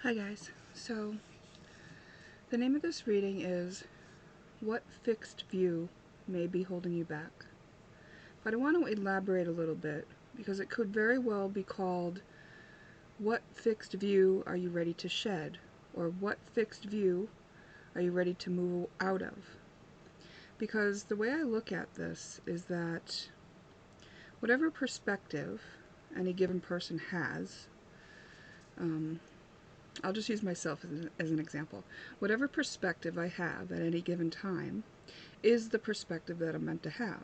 Hi guys. So the name of this reading is What Fixed View May Be Holding You Back. But I want to elaborate a little bit because it could very well be called What Fixed View Are You Ready to Shed? Or What Fixed View Are You Ready to Move Out of? Because the way I look at this is that whatever perspective any given person has, I'll just use myself as an example. Whatever perspective I have at any given time is the perspective that I'm meant to have.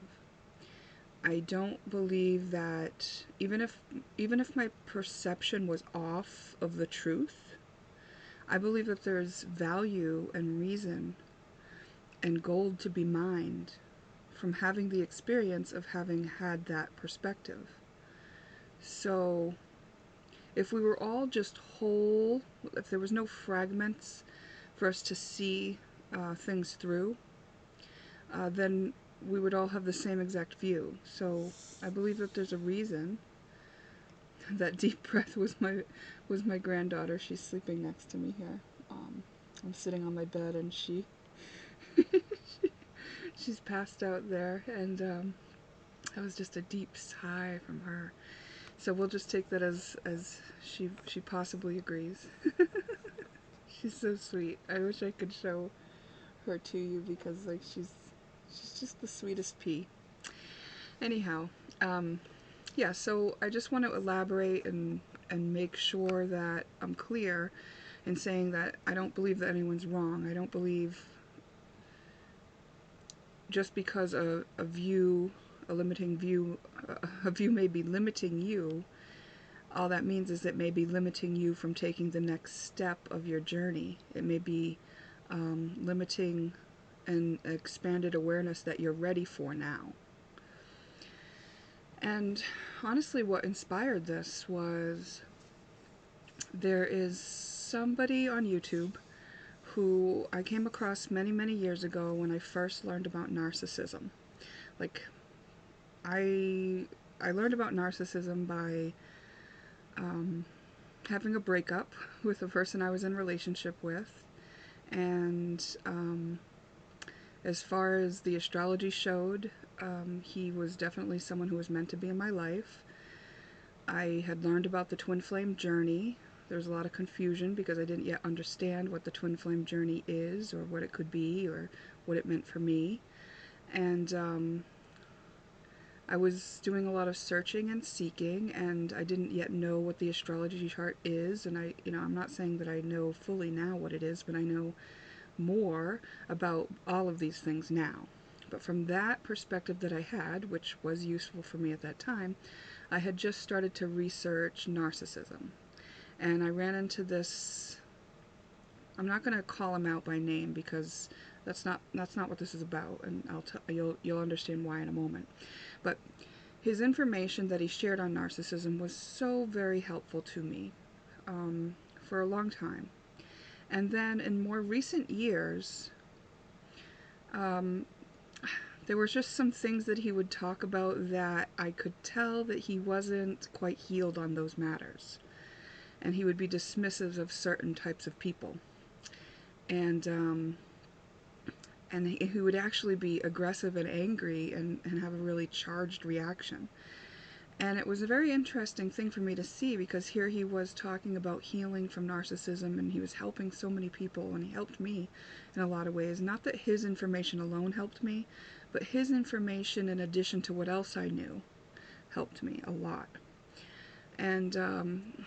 I don't believe that even if my perception was off of the truth, I believe that there's value and reason and gold to be mined from having the experience of having had that perspective. So if we were all just whole, if there was no fragments for us to see things through, then we would all have the same exact view. So I believe that there's a reason. That deep breath was my granddaughter. She's sleeping next to me here. I'm sitting on my bed and she's passed out there, and that was just a deep sigh from her. So we'll just take that as she possibly agrees. She's so sweet. I wish I could show her to you because like she's just the sweetest pea. Anyhow, yeah, so I just want to elaborate and make sure that I'm clear in saying that I don't believe that anyone's wrong. I don't believe just because a limiting view, a view may be limiting you, all that means is it may be limiting you from taking the next step of your journey. It may be limiting an expanded awareness that you're ready for now. And honestly, what inspired this was there is somebody on YouTube who I came across many, many years ago when I first learned about narcissism. Like, I learned about narcissism by having a breakup with a person I was in a relationship with, and as far as the astrology showed, he was definitely someone who was meant to be in my life. I had learned about the twin flame journey. There was a lot of confusion because I didn't yet understand what the twin flame journey is, or what it could be, or what it meant for me. And I was doing a lot of searching and seeking, and I didn't yet know what the astrology chart is. And I'm not saying that I know fully now what it is, but I know more about all of these things now. But from that perspective that I had, which was useful for me at that time, I had just started to research narcissism. And I ran into this, I'm not going to call him out by name because that's not what this is about, and you'll understand why in a moment. But his information that he shared on narcissism was so very helpful to me for a long time. And then in more recent years, there were just some things that he would talk about that I could tell that he wasn't quite healed on those matters. And he would be dismissive of certain types of people. And he would actually be aggressive and angry and have a really charged reaction. And it was a very interesting thing for me to see, because here he was talking about healing from narcissism, and he was helping so many people, and he helped me in a lot of ways. Not that his information alone helped me, but his information in addition to what else I knew helped me a lot. And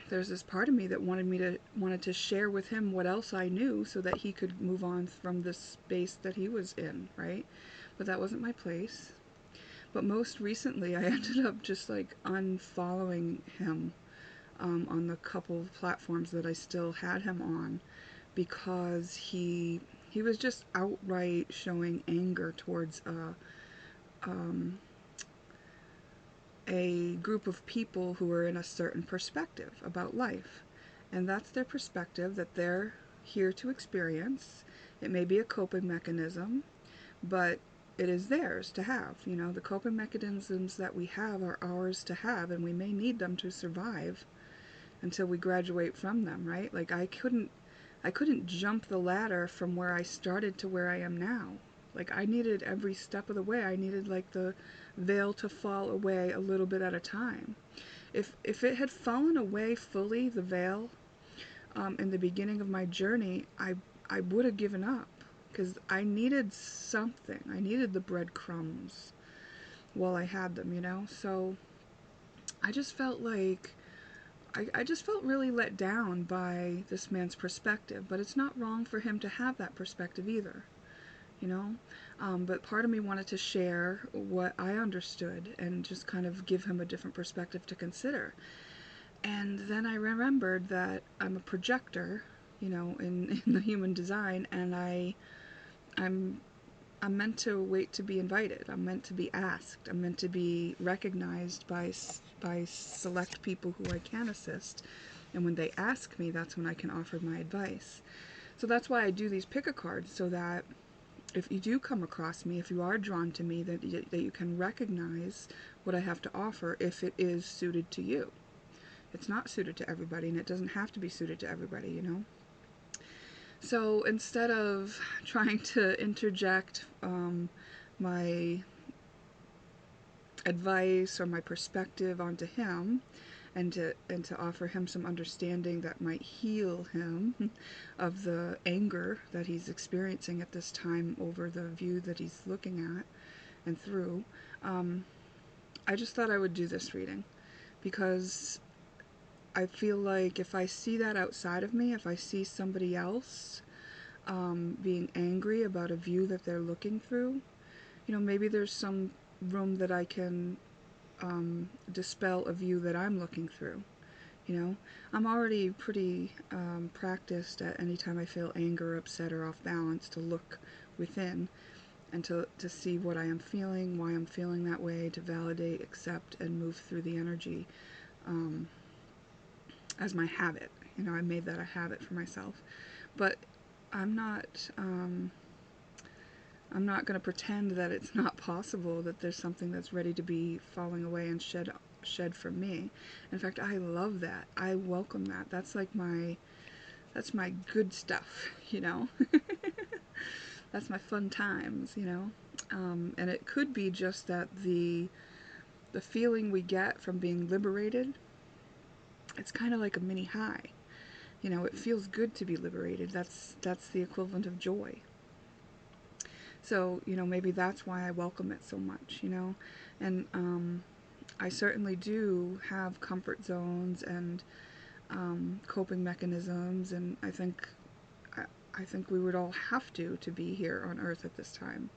there's this part of me that wanted to share with him what else I knew so that he could move on from the space that he was in, right? But that wasn't my place. But most recently, I ended up just like unfollowing him on the couple of platforms that I still had him on, because he was just outright showing anger towards a group of people who are in a certain perspective about life. And that's their perspective that they're here to experience. It may be a coping mechanism, but it is theirs to have. You know, the coping mechanisms that we have are ours to have, and we may need them to survive until we graduate from them, right? Like I couldn't jump the ladder from where I started to where I am now. Like I needed every step of the way. I needed like the veil to fall away a little bit at a time. If it had fallen away fully, the veil, in the beginning of my journey, I would have given up, because I needed something. I needed the breadcrumbs while I had them, you know? So I just felt like, I just felt really let down by this man's perspective, but it's not wrong for him to have that perspective either, you know? But part of me wanted to share what I understood and just kind of give him a different perspective to consider. And then I remembered that I'm a projector, you know, in the human design, and I'm meant to wait to be invited. I'm meant to be asked. I'm meant to be recognized by select people who I can assist. And when they ask me, that's when I can offer my advice. So that's why I do these pick-a-cards, so that if you do come across me, if you are drawn to me, that you can recognize what I have to offer if it is suited to you. It's not suited to everybody, and it doesn't have to be suited to everybody, you know? So instead of trying to interject my advice or my perspective onto him, and to offer him some understanding that might heal him of the anger that he's experiencing at this time over the view that he's looking at and through, I just thought I would do this reading, because I feel like if I see that outside of me, if I see somebody else being angry about a view that they're looking through, you know, maybe there's some room that I can dispel a view that I'm looking through. You know, I'm already pretty practiced at any time I feel anger, upset, or off balance, to look within and to see what I am feeling, why I'm feeling that way, to validate, accept, and move through the energy as my habit. You know, I made that a habit for myself. But I'm not going to pretend that it's not possible, that there's something that's ready to be falling away and shed from me. In fact, I love that. I welcome that. That's my good stuff, you know. That's my fun times, you know. And it could be just that the feeling we get from being liberated, it's kind of like a mini high. You know, it feels good to be liberated. That's the equivalent of joy. So, you know, maybe that's why I welcome it so much, you know. And I certainly do have comfort zones and coping mechanisms, and I think we would all have to be here on Earth at this time,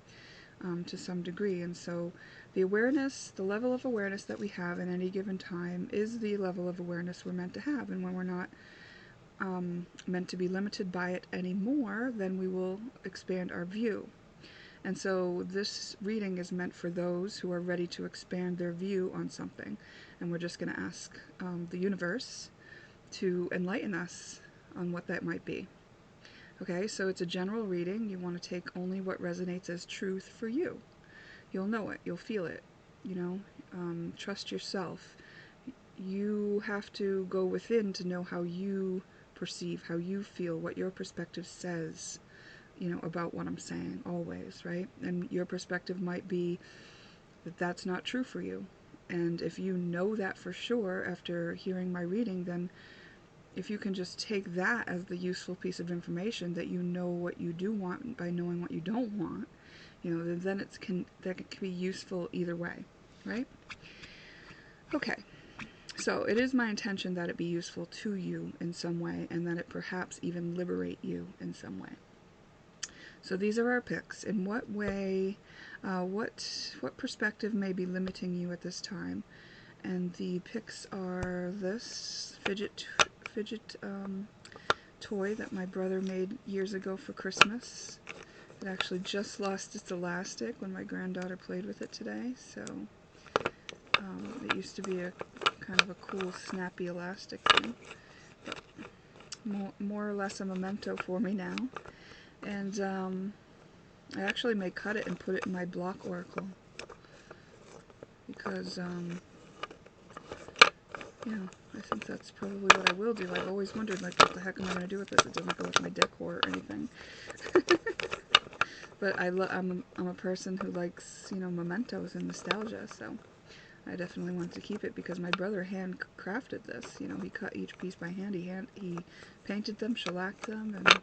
to some degree. And so the awareness, the level of awareness that we have at any given time is the level of awareness we're meant to have. And when we're not meant to be limited by it anymore, then we will expand our view. And so this reading is meant for those who are ready to expand their view on something. And we're just going to ask the universe to enlighten us on what that might be. Okay, so it's a general reading. You want to take only what resonates as truth for you. You'll know it. You'll feel it. You know, trust yourself. You have to go within to know how you perceive, how you feel, what your perspective says, you know, about what I'm saying, always, right? And your perspective might be that that's not true for you. And if you know that for sure after hearing my reading, then if you can just take that as the useful piece of information, that you know what you do want by knowing what you don't want, you know, then that can be useful either way, right? Okay. So it is my intention that it be useful to you in some way, and that it perhaps even liberate you in some way. So these are our picks. In what way, what perspective may be limiting you at this time? And the picks are this fidget toy that my brother made years ago for Christmas. It actually just lost its elastic when my granddaughter played with it today. So it used to be a kind of a cool snappy elastic thing. But more or less a memento for me now. And I actually may cut it and put it in my block oracle, because Yeah, I think that's probably what I will do. I've always wondered, like, what the heck am I going to do with this? It doesn't go with my decor or anything. But I'm a person who likes, you know, mementos and nostalgia, so I definitely want to keep it because my brother handcrafted this. You know, he cut each piece by hand. He painted them, shellacked them, and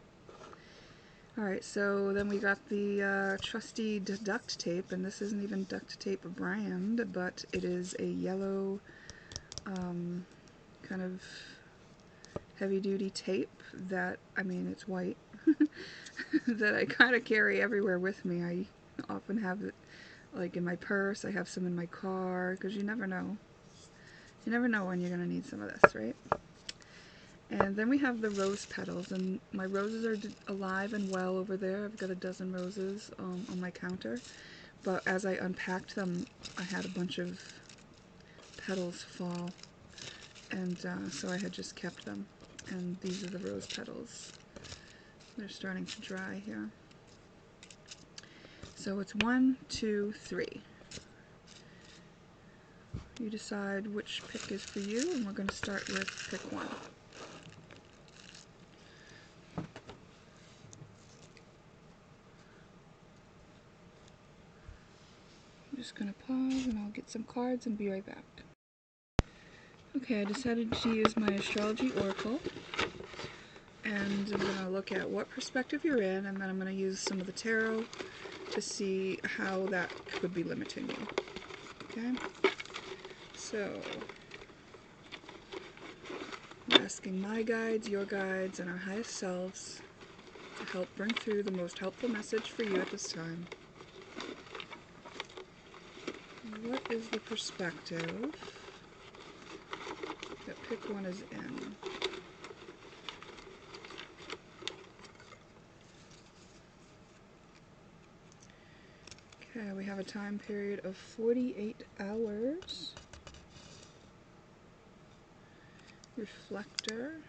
alright, so then we got the trusty duct tape, and this isn't even duct tape brand, but it is a yellow kind of heavy-duty tape that, I mean, it's white, that I kind of carry everywhere with me. I often have it, like, in my purse. I have some in my car, because you never know. You never know when you're going to need some of this, right? And then we have the rose petals, and my roses are alive and well over there. I've got a dozen roses on my counter, but as I unpacked them, I had a bunch of petals fall, and so I had just kept them. And these are the rose petals. They're starting to dry here. So it's 1, 2, 3. You decide which pick is for you, and we're going to start with pick 1. I'm just going to pause and I'll get some cards and be right back. Okay, I decided to use my astrology oracle, and I'm going to look at what perspective you're in, and then I'm going to use some of the tarot to see how that could be limiting you. Okay? So, I'm asking my guides, your guides, and our highest selves to help bring through the most helpful message for you at this time. What is the perspective that pick 1 is in? Okay, we have a time period of 48 hours. Reflector.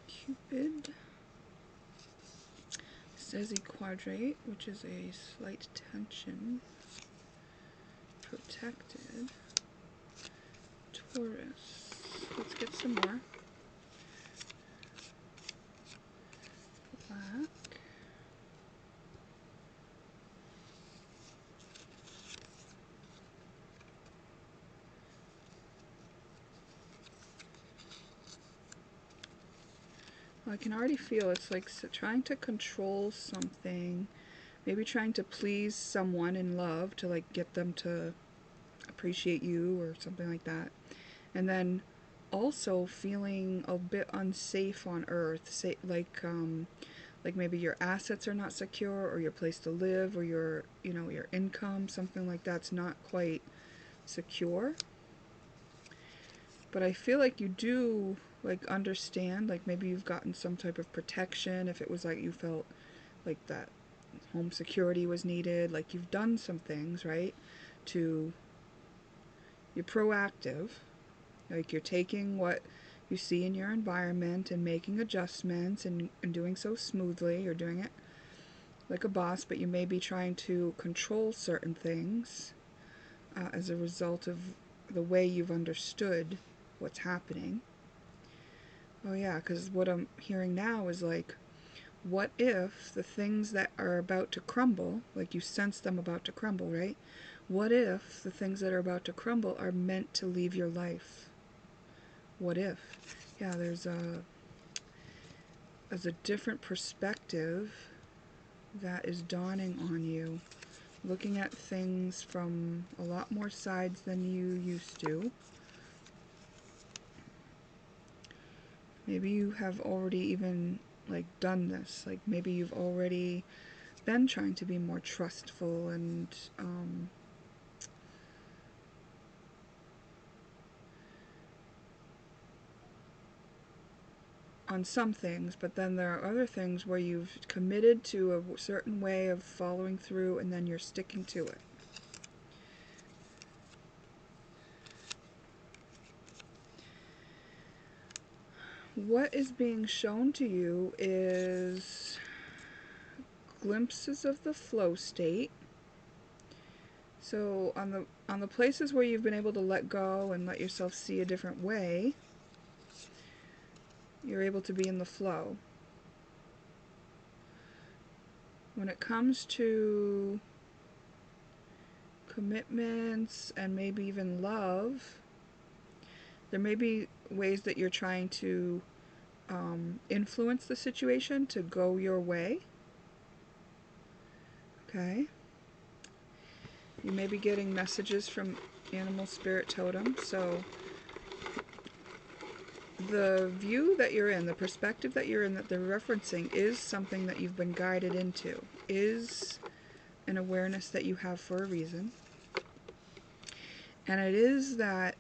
Cupid. Sezi quadrate, which is a slight tension. Protected. Taurus. Let's get some more. Black. Well, I can already feel it's like trying to control something, maybe trying to please someone in love to like get them to appreciate you or something like that. And then also feeling a bit unsafe on Earth, say like maybe your assets are not secure, or your place to live, or your, you know, your income, something like that's not quite secure. But I feel like you do like understand, like maybe you've gotten some type of protection if it was like you felt like that home security was needed, like you've done some things, right? You're proactive, like you're taking what you see in your environment and making adjustments and doing so smoothly. You're doing it like a boss, but you may be trying to control certain things as a result of the way you've understood what's happening. Oh yeah, because what I'm hearing now is like, what if the things that are about to crumble, like you sense them about to crumble, right? What if the things that are about to crumble are meant to leave your life? What if? Yeah, there's a different perspective that is dawning on you, looking at things from a lot more sides than you used to. Maybe you have already even like done this, like maybe you've already been trying to be more trustful and on some things, but then there are other things where you've committed to a certain way of following through and then you're sticking to it. What is being shown to you is glimpses of the flow state, So on the places where you've been able to let go and let yourself see a different way, you're able to be in the flow. When it comes to commitments and maybe even love, there may be ways that you're trying to influence the situation to go your way. Okay. You may be getting messages from animal spirit totem. So the view that you're in, the perspective that you're in, that they're referencing, is something that you've been guided into, is an awareness that you have for a reason. And it is that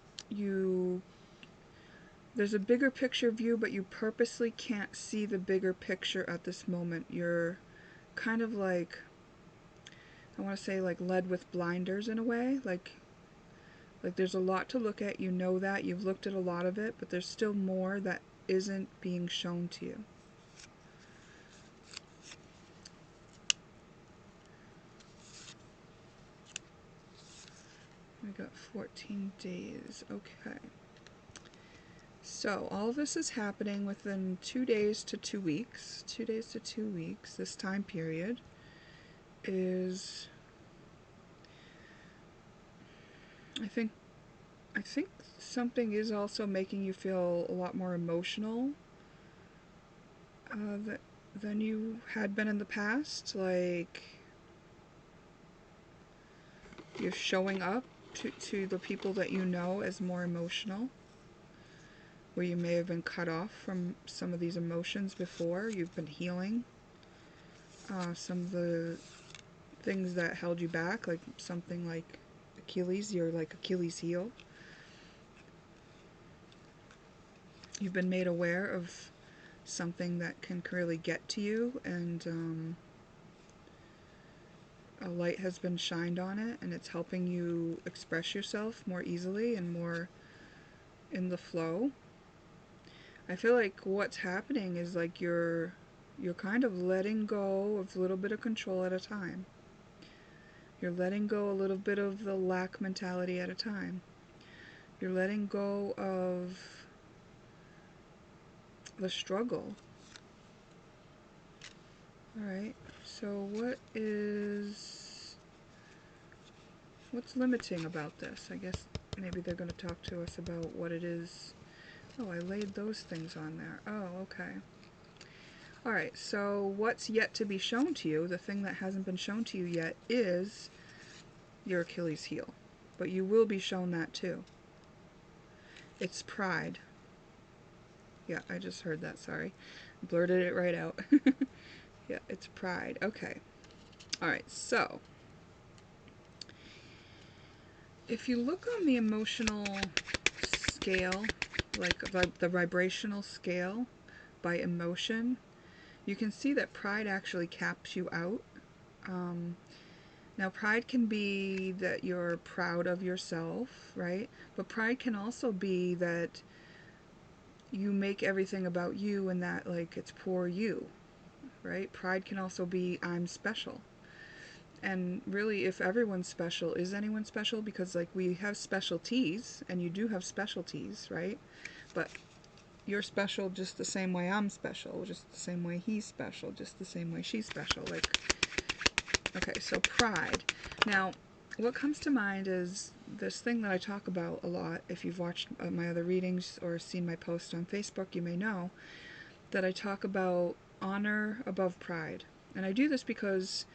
there's a bigger picture view, but you purposely can't see the bigger picture at this moment. You're kind of like, I want to say, like led with blinders in a way. Like there's a lot to look at. You know that. You've looked at a lot of it, but there's still more that isn't being shown to you. We got 14 days. Okay. So all of this is happening within 2 days to 2 weeks. 2 days to 2 weeks. This time period is, I think something is also making you feel a lot more emotional than you had been in the past. Like, you're showing up to the people that you know as more emotional, where you may have been cut off from some of these emotions before. You've been healing some of the things that held you back, like something like Achilles, your like Achilles heel. You've been made aware of something that can really get to you, and a light has been shined on it, and it's helping you express yourself more easily and more in the flow. I feel like what's happening is like you're kind of letting go of a little bit of control at a time. You're letting go a little bit of the lack mentality at a time. You're letting go of the struggle. Alright, so what's limiting about this? I guess maybe they're going to talk to us about what it is. Oh, I laid those things on there. Oh, okay. Alright, so what's yet to be shown to you, the thing that hasn't been shown to you yet, is your Achilles heel. But you will be shown that too. It's pride. Yeah, I just heard that, sorry. Blurted it right out. Yeah, it's pride. Okay. Alright, so if you look on the emotional scale, like the vibrational scale by emotion, you can see that pride actually caps you out. Now, pride can be that you're proud of yourself, right? But pride can also be that you make everything about you and that, like, it's poor you, right? Pride can also be, I'm special. And really, if everyone's special, is anyone special? Because, like, we have specialties, and you do have specialties, right? But you're special just the same way I'm special, just the same way he's special, just the same way she's special. Like, okay, so pride. Now, what comes to mind is this thing that I talk about a lot. If you've watched my other readings or seen my post on Facebook, you may know that I talk about honor above pride. And I do this because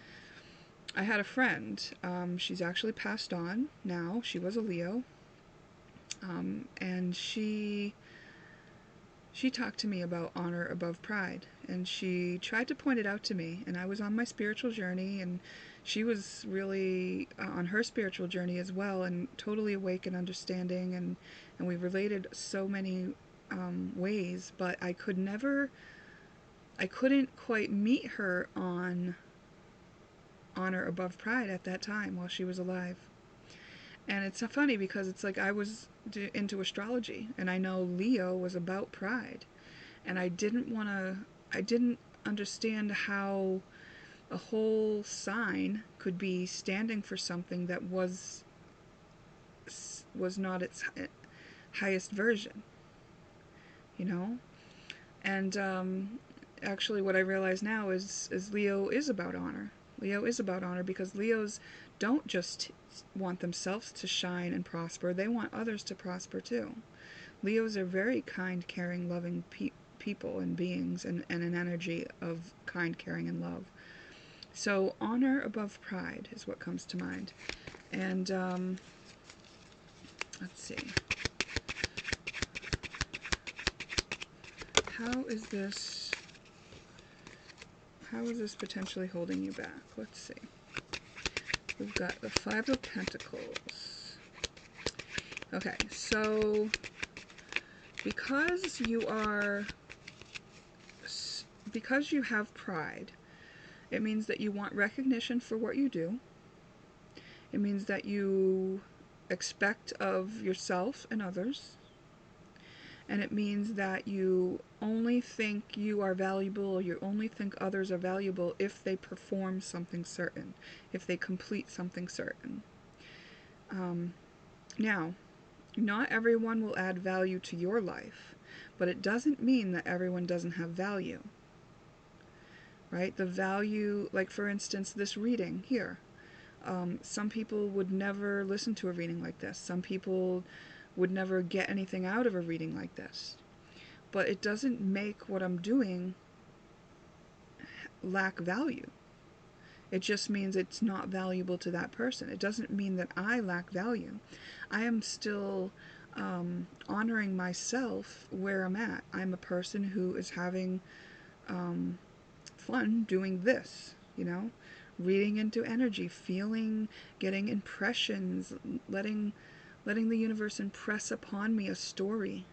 I had a friend. She's actually passed on now. She was a Leo. And she talked to me about honor above pride, and she tried to point it out to me, and I was on my spiritual journey, and she was really on her spiritual journey as well, and totally awake and understanding, and we related so many ways, but I couldn't quite meet her on honor above pride at that time while she was alive. And it's funny because it's like I was into astrology, and I know Leo was about pride, and I didn't understand how a whole sign could be standing for something that was not its highest version, you know? And actually what I realize now is Leo is about honor. Leo is about honor because Leos don't just want themselves to shine and prosper, they want others to prosper too. Leos are very kind, caring, loving people and beings, and an energy of kind, caring, and love. So honor above pride is what comes to mind. And let's see. How is this potentially holding you back? Let's see. We've got the Five of Pentacles. Okay, so because you have pride, it means that you want recognition for what you do. It means that you expect of yourself and others. And it means that you only think you are valuable, or you only think others are valuable if they perform something certain, if they complete something certain. Now, not everyone will add value to your life, but it doesn't mean that everyone doesn't have value. Right? The value, like for instance, this reading here. Some people would never listen to a reading like this. Some people would never get anything out of a reading like this. But it doesn't make what I'm doing lack value. It just means it's not valuable to that person. It doesn't mean that I lack value. I am still honoring myself where I'm at. I'm a person who is having fun doing this, you know? Reading into energy, feeling, getting impressions, letting the universe impress upon me a story,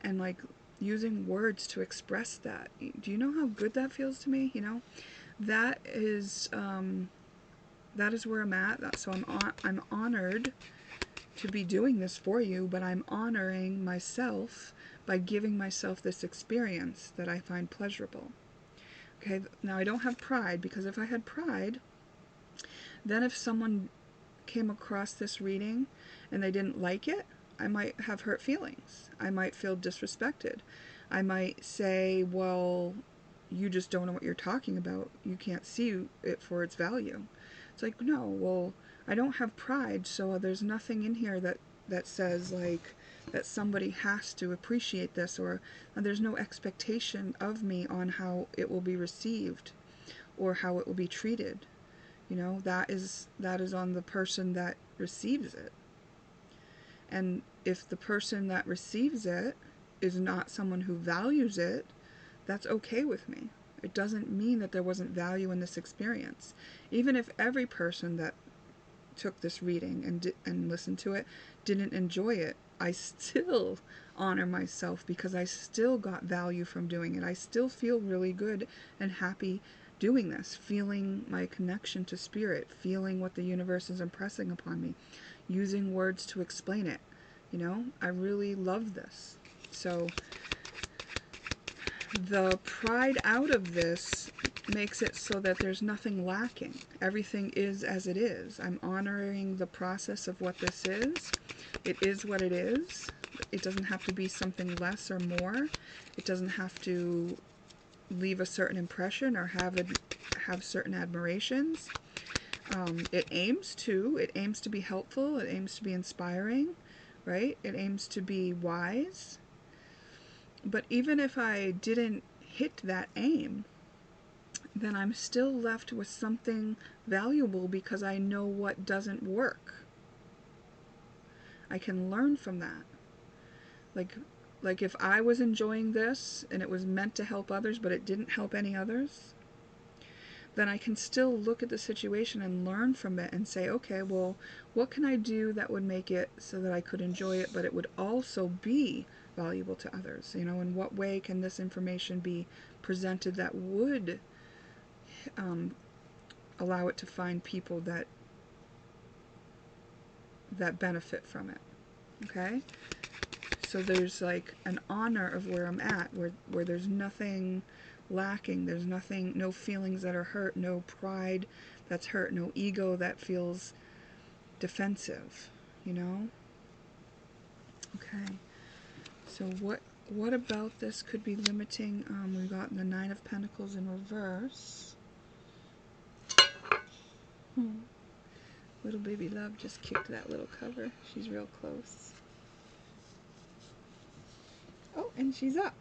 and like using words to express that. Do you know how good that feels to me? You know, that is where I'm at. So I'm honored to be doing this for you, but I'm honoring myself by giving myself this experience that I find pleasurable. Okay, now I don't have pride, because if I had pride, then if someone came across this reading and they didn't like it, I might have hurt feelings. I might feel disrespected. I might say, well, you just don't know what you're talking about. You can't see it for its value. It's like, no, well, I don't have pride, so there's nothing in here that says, like, that somebody has to appreciate this, or there's no expectation of me on how it will be received or how it will be treated. You know, that is on the person that receives it. And if the person that receives it is not someone who values it, that's okay with me. It doesn't mean that there wasn't value in this experience. Even if every person that took this reading and listened to it didn't enjoy it, I still honor myself because I still got value from doing it. I still feel really good and happy doing this, feeling my connection to spirit, feeling what the universe is impressing upon me, using words to explain it. You know, I really love this. So the pride out of this makes it so that there's nothing lacking. Everything is as it is. I'm honoring the process of what this is. It is what it is. It doesn't have to be something less or more. It doesn't have to leave a certain impression or have certain admirations. It aims to be helpful. It aims to be inspiring, right? It aims to be wise. But even if I didn't hit that aim, then I'm still left with something valuable because I know what doesn't work. I can learn from that. Like if I was enjoying this and it was meant to help others but it didn't help any others, then I can still look at the situation and learn from it and say, okay, well, what can I do that would make it so that I could enjoy it but it would also be valuable to others? You know, in what way can this information be presented that would allow it to find people that benefit from it? Okay? So there's like an honor of where I'm at, where there's nothing lacking. There's nothing, no feelings that are hurt, no pride that's hurt, no ego that feels defensive, you know? Okay. So what about this could be limiting? We've got the Nine of Pentacles in reverse. Little baby love just kicked that little cover. She's real close. Oh, and she's up.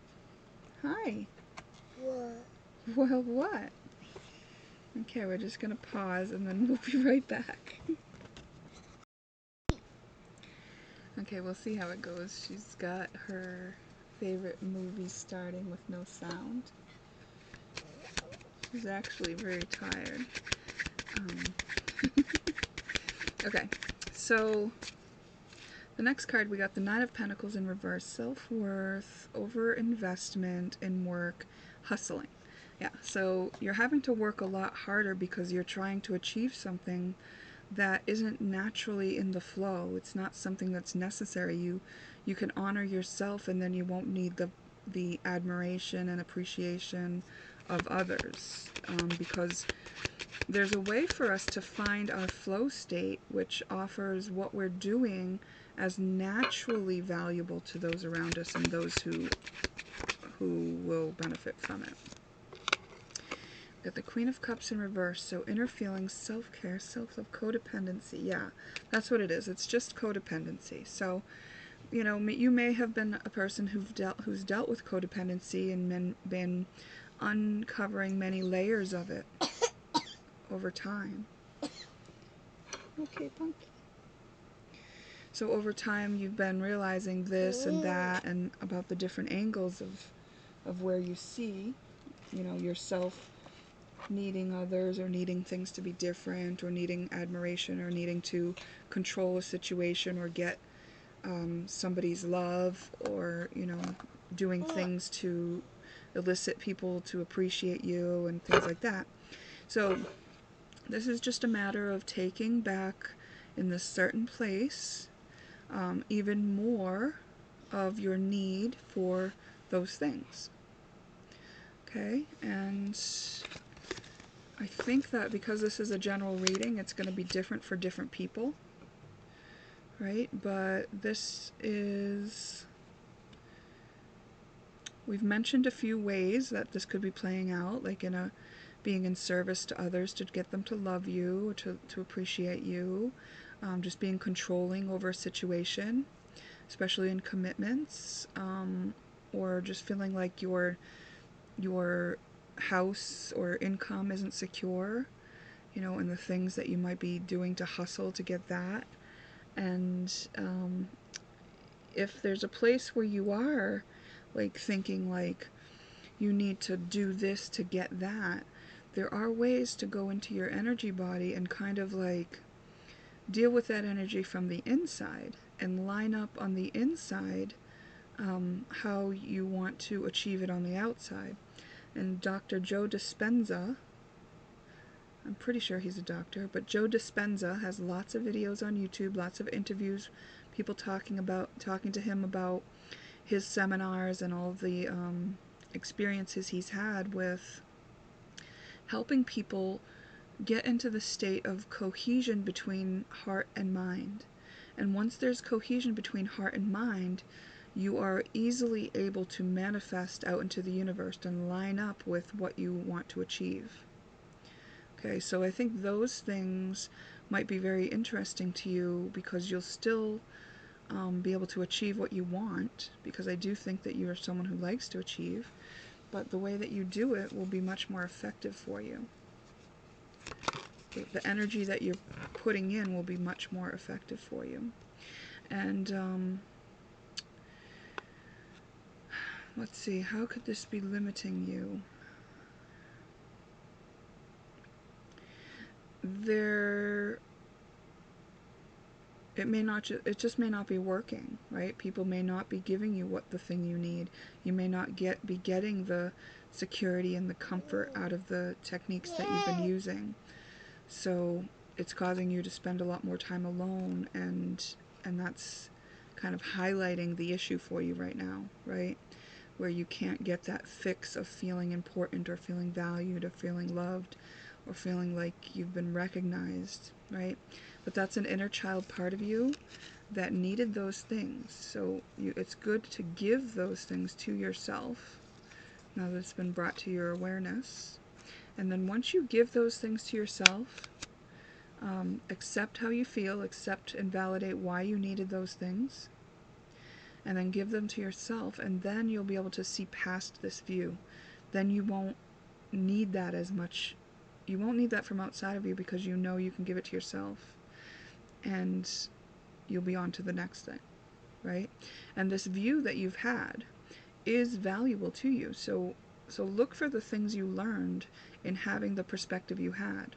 Hi. What? Well, what? Okay, we're just going to pause and then we'll be right back. Okay, we'll see how it goes. She's got her favorite movie starting with no sound. She's actually very tired. Okay, so the next card, we got the Nine of Pentacles in reverse. Self-worth, over-investment in work, hustling. Yeah, so you're having to work a lot harder because you're trying to achieve something that isn't naturally in the flow. It's not something that's necessary. You can honor yourself, and then you won't need the admiration and appreciation of others, because there's a way for us to find our flow state, which offers what we're doing as naturally valuable to those around us and those who will benefit from it. Got the Queen of Cups in reverse, so inner feelings, self-care, self-love, codependency. Yeah, that's what it is. It's just codependency. So, you know, you may have been a person who's dealt with codependency and been uncovering many layers of it over time. Okay, Punky. So over time you've been realizing this and that and about the different angles of where you see, you know, yourself needing others or needing things to be different or needing admiration or needing to control a situation or get somebody's love or, you know, doing things to elicit people to appreciate you and things like that. So this is just a matter of taking back in this certain place even more of your need for those things. Okay, and I think that because this is a general reading, it's going to be different for different people, right? But this is... We've mentioned a few ways that this could be playing out, like in a being in service to others to get them to love you, to appreciate you, just being controlling over a situation, especially in commitments, or just feeling like your house or income isn't secure, you know, and the things that you might be doing to hustle to get that. And if there's a place where you are like thinking like you need to do this to get that, there are ways to go into your energy body and kind of like deal with that energy from the inside and line up on the inside how you want to achieve it on the outside. And Dr. Joe Dispenza, I'm pretty sure he's a doctor, but Joe Dispenza has lots of videos on YouTube, lots of interviews, people talking to him about his seminars and all the experiences he's had with helping people get into the state of cohesion between heart and mind. And once there's cohesion between heart and mind, you are easily able to manifest out into the universe and line up with what you want to achieve. Okay, so I think those things might be very interesting to you because you'll still be able to achieve what you want, because I do think that you are someone who likes to achieve, but the way that you do it will be much more effective for you. The energy that you're putting in will be much more effective for you. And let's see, how could this be limiting you? It just may not be working, right? People may not be giving you the thing you need. You may not be getting the security and the comfort out of the techniques that you've been using. So it's causing you to spend a lot more time alone, and that's kind of highlighting the issue for you right now, right? where you can't get that fix of feeling important or feeling valued or feeling loved or feeling like you've been recognized, right? But that's an inner child part of you that needed those things. So it's good to give those things to yourself now that it's been brought to your awareness. And then once you give those things to yourself, accept how you feel, accept and validate why you needed those things, and then give them to yourself, and then you'll be able to see past this view. Then you won't need that as much. You won't need that from outside of you because you know you can give it to yourself, and you'll be on to the next thing, right? And this view that you've had is valuable to you. So look for the things you learned in having the perspective you had,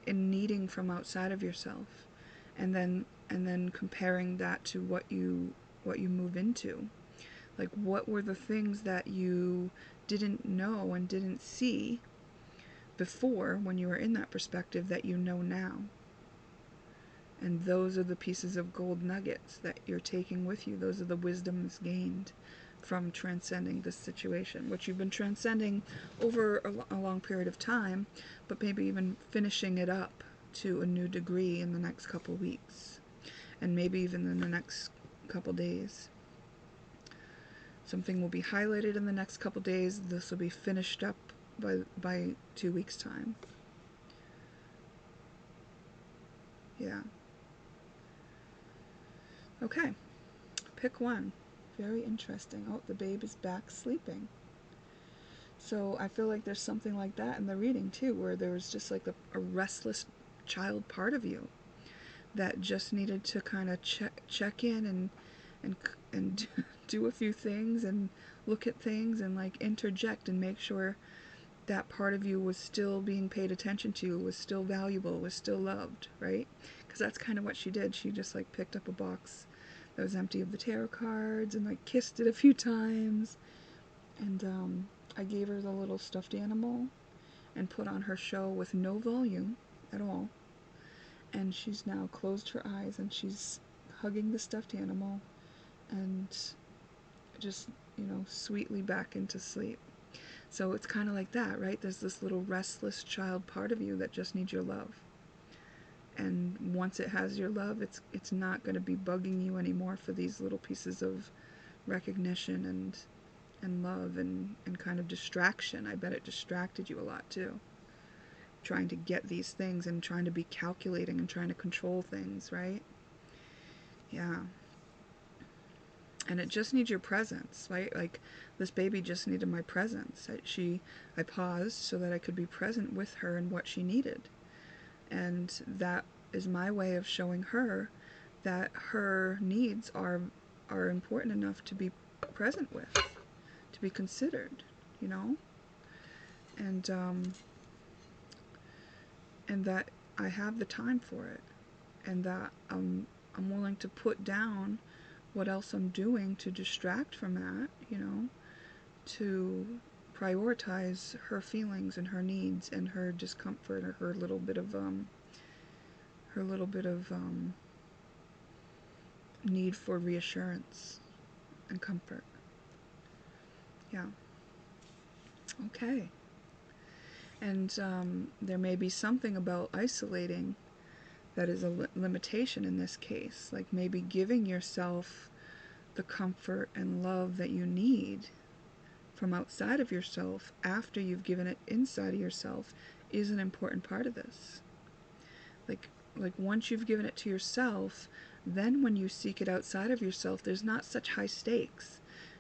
in needing from outside of yourself, and then comparing that to what you move into. Like, what were the things that you didn't know and didn't see before when you were in that perspective that you know now? And those are the pieces of gold nuggets that you're taking with you. Those are the wisdoms gained from transcending this situation, which you've been transcending over a long period of time, but maybe even finishing it up to a new degree in the next couple weeks, and maybe even in the next couple days. Something will be highlighted in the next couple days. This will be finished up by 2 weeks' time. Yeah. Okay. Pick one. Very interesting. Oh, the babe is back sleeping. So I feel like there's something like that in the reading too, where there was just like a restless child part of you that just needed to kind of check in and do a few things and look at things and like interject and make sure that part of you was still being paid attention to, was still valuable, was still loved, right? Because that's kind of what she did. She just like picked up a box that was empty of the tarot cards and like kissed it a few times, and I gave her the little stuffed animal and put on her show with no volume at all, and she's now closed her eyes and she's hugging the stuffed animal and just, sweetly back into sleep. So it's kind of like that, right? There's this little restless child part of you that just needs your love. And once it has your love, it's not going to be bugging you anymore for these little pieces of recognition and love and kind of distraction. I bet it distracted you a lot too. Trying to get these things and trying to be calculating and trying to control things, right? Yeah. And it just needs your presence, right? Like, this baby just needed my presence. I paused so that I could be present with her and what she needed. And that is my way of showing her that her needs are important enough to be present with, to be considered, and that I have the time for it, and that I'm willing to put down what else I'm doing to distract from that, to prioritize her feelings and her needs and her discomfort, or her little bit of need for reassurance and comfort. Yeah. Okay. And there may be something about isolating that is a limitation in this case, like maybe giving yourself the comfort and love that you need from outside of yourself after you've given it inside of yourself is an important part of this. Like once you've given it to yourself, then when you seek it outside of yourself, there's not such high stakes.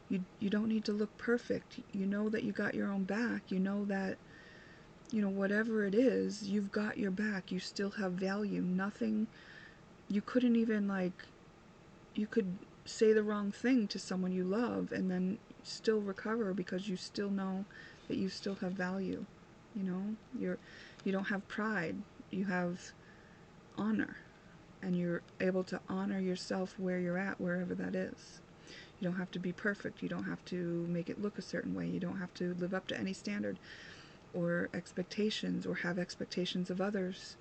You don't need to look perfect. You know that you got your own back. You know that, whatever it is, you've got your back. You still have value. Nothing, you couldn't even, you could say the wrong thing to someone you love and then still recover because you still know that you still have value. You don't have pride. You have honor, and you're able to honor yourself where you're at, wherever that is. You don't have to be perfect. You don't have to make it look a certain way. You don't have to live up to any standard or expectations or have expectations of others.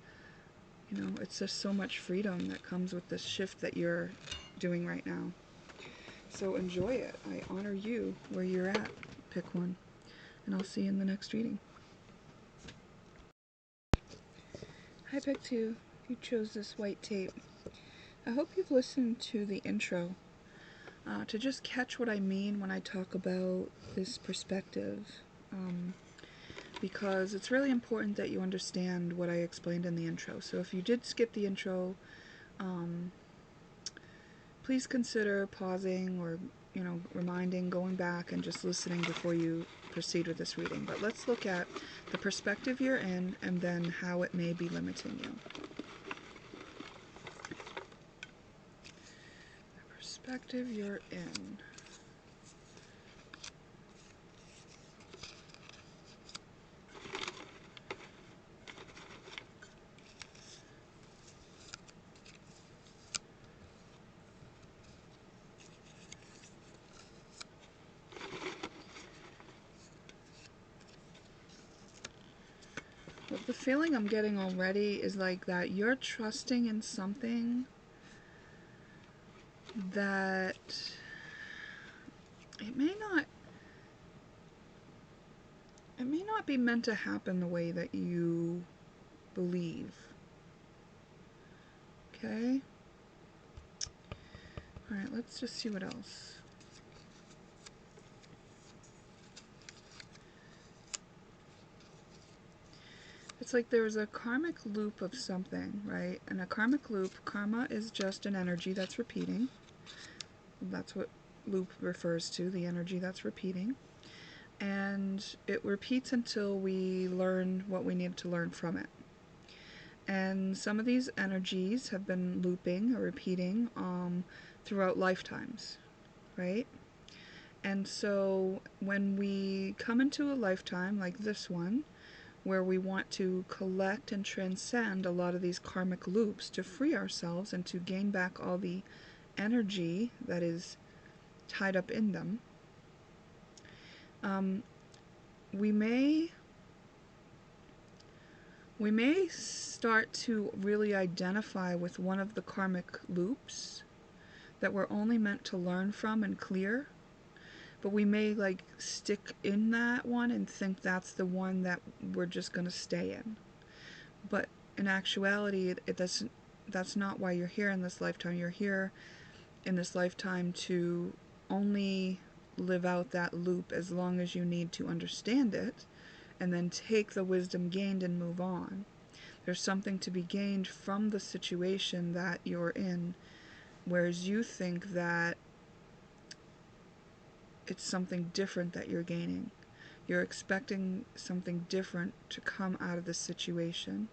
It's just so much freedom that comes with this shift that you're doing right now. So enjoy it. I honor you where you're at. Pick one. And I'll see you in the next reading. Hi, Pick 2. You chose this white tape. I hope you've listened to the intro to just catch what I mean when I talk about this perspective. Because it's really important that you understand what I explained in the intro. So if you did skip the intro, please consider pausing or, reminding, going back and just listening before you proceed with this reading. But let's look at the perspective you're in and then how it may be limiting you. The perspective you're in. Well, the feeling I'm getting already is like that you're trusting in something that it may not be meant to happen the way that you believe. Okay? Alright, let's just see what else. It's like there's a karmic loop of something, right? And a karmic loop, karma is just an energy that's repeating. That's what loop refers to, the energy that's repeating. And it repeats until we learn what we need to learn from it. And some of these energies have been looping or repeating throughout lifetimes, right? And so when we come into a lifetime like this one, where we want to collect and transcend a lot of these karmic loops to free ourselves and to gain back all the energy that is tied up in them, we may start to really identify with one of the karmic loops that we're only meant to learn from and clear, but we may stick in that one and think that's the one that we're just going to stay in. But in actuality, that's not why you're here in this lifetime. You're here in this lifetime to only live out that loop as long as you need to understand it, and then take the wisdom gained and move on. There's something to be gained from the situation that you're in, whereas you think that it's something different that you're gaining. You're expecting something different to come out of the situation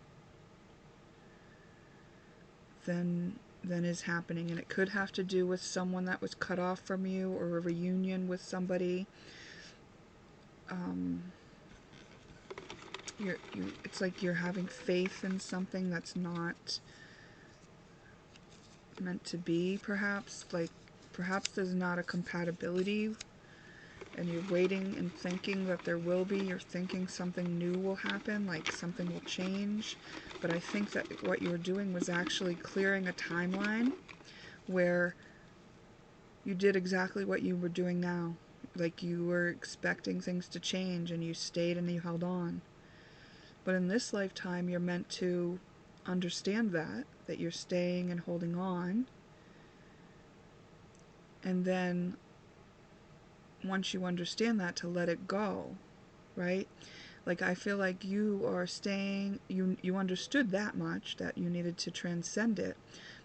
than is happening. And it could have to do with someone that was cut off from you, or a reunion with somebody. It's like you're having faith in something that's not meant to be, perhaps. Perhaps there's not a compatibility, and you're waiting and thinking that there will be. You're thinking something new will happen, like something will change. But I think that what you were doing was actually clearing a timeline where you did exactly what you were doing now. Like you were expecting things to change, and you stayed and you held on. But in this lifetime, you're meant to understand that you're staying and holding on. And then once you understand that, to let it go, right? Like I feel like you are staying, you understood that much, that you needed to transcend it,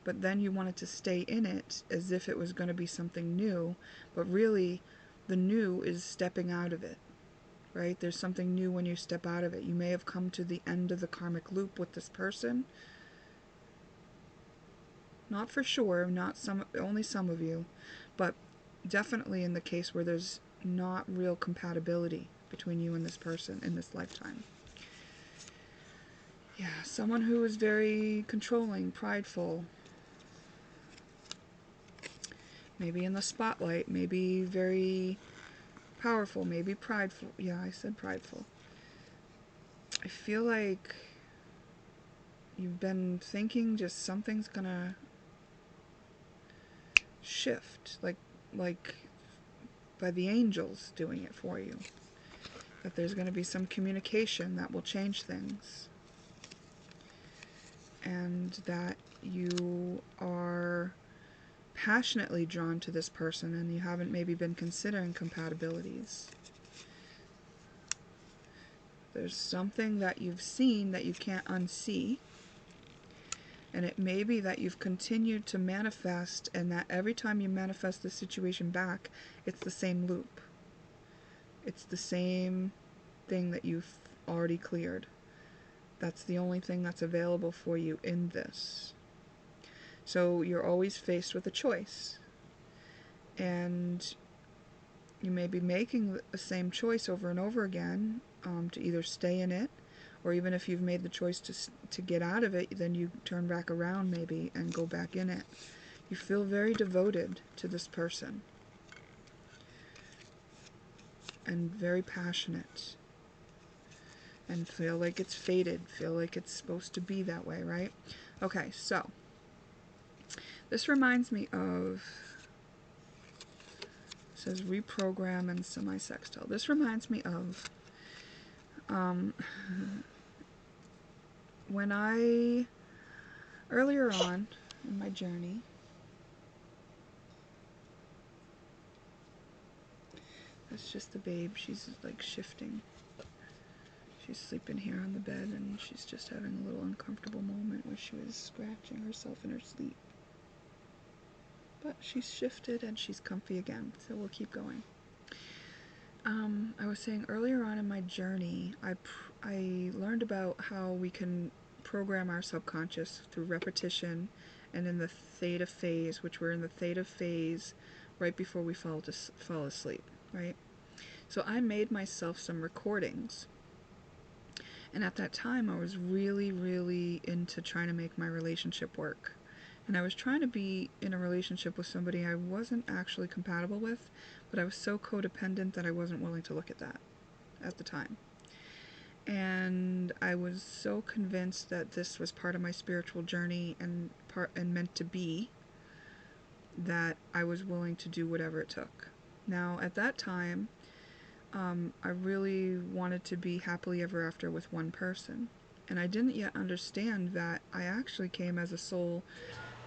but then you wanted to stay in it as if it was going to be something new, but really the new is stepping out of it, right? There's something new when you step out of it. You may have come to the end of the karmic loop with this person. Not for sure, only some of you, but definitely in the case where there's not real compatibility between you and this person in this lifetime. Yeah, someone who is very controlling, prideful, maybe in the spotlight, maybe very powerful, maybe prideful. Yeah, I said prideful. I feel like you've been thinking just something's gonna shift. Like like by the angels doing it for you. That there's going to be some communication that will change things. And that you are passionately drawn to this person and you haven't maybe been considering compatibilities. There's something that you've seen that you can't unsee. And it may be that you've continued to manifest, and that every time you manifest the situation back, it's the same loop. It's the same thing that you've already cleared. That's the only thing that's available for you in this. So you're always faced with a choice. And you may be making the same choice over and over again, to either stay in it, or even if you've made the choice to get out of it, then you turn back around maybe and go back in it. You feel very devoted to this person. And very passionate. And feel like it's fated. Feel like it's supposed to be that way, right? Okay, so. This reminds me of... It says reprogram and semi-sextile. This reminds me of... when I... Earlier on in my journey... That's just the babe. She's like shifting. She's sleeping here on the bed and she's just having a little uncomfortable moment where she was scratching herself in her sleep. But she's shifted and she's comfy again, so we'll keep going. I was saying earlier on in my journey, I learned about how we can program our subconscious through repetition and in the theta phase, which we're in the theta phase right before we fall asleep, right? So I made myself some recordings. And at that time, I was really, really into trying to make my relationship work. And I was trying to be in a relationship with somebody I wasn't actually compatible with, but I was so codependent that I wasn't willing to look at that at the time. And I was so convinced that this was part of my spiritual journey and meant to be, that I was willing to do whatever it took. Now, at that time, I really wanted to be happily ever after with one person. And I didn't yet understand that I actually came as a soul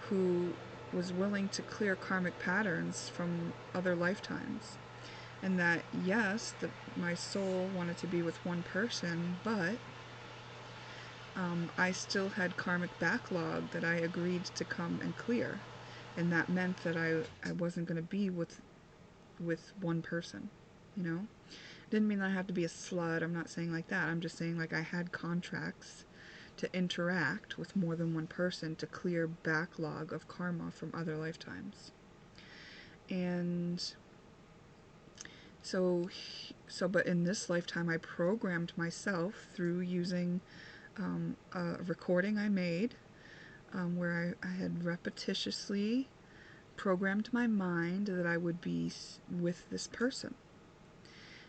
who was willing to clear karmic patterns from other lifetimes. And that, yes, my soul wanted to be with one person, but I still had karmic backlog that I agreed to come and clear. And that meant that I wasn't going to be with one person, you know? Didn't mean that I had to be a slut. I'm not saying like that. I'm just saying like I had contracts to interact with more than one person to clear backlog of karma from other lifetimes. And so but in this lifetime I programmed myself through using a recording I made where I had repetitiously programmed my mind that I would be with this person.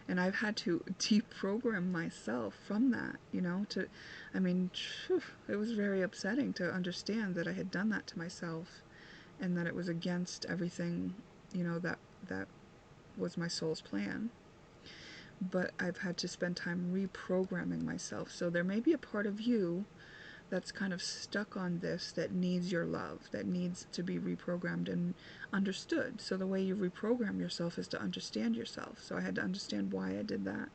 And I've had to deprogram myself from that, you know, it was very upsetting to understand that I had done that to myself and that it was against everything, you know, that was my soul's plan. But I've had to spend time reprogramming myself. So there may be a part of you that's kind of stuck on this, that needs your love, that needs to be reprogrammed and understood. So the way you reprogram yourself is to understand yourself. So I had to understand why I did that.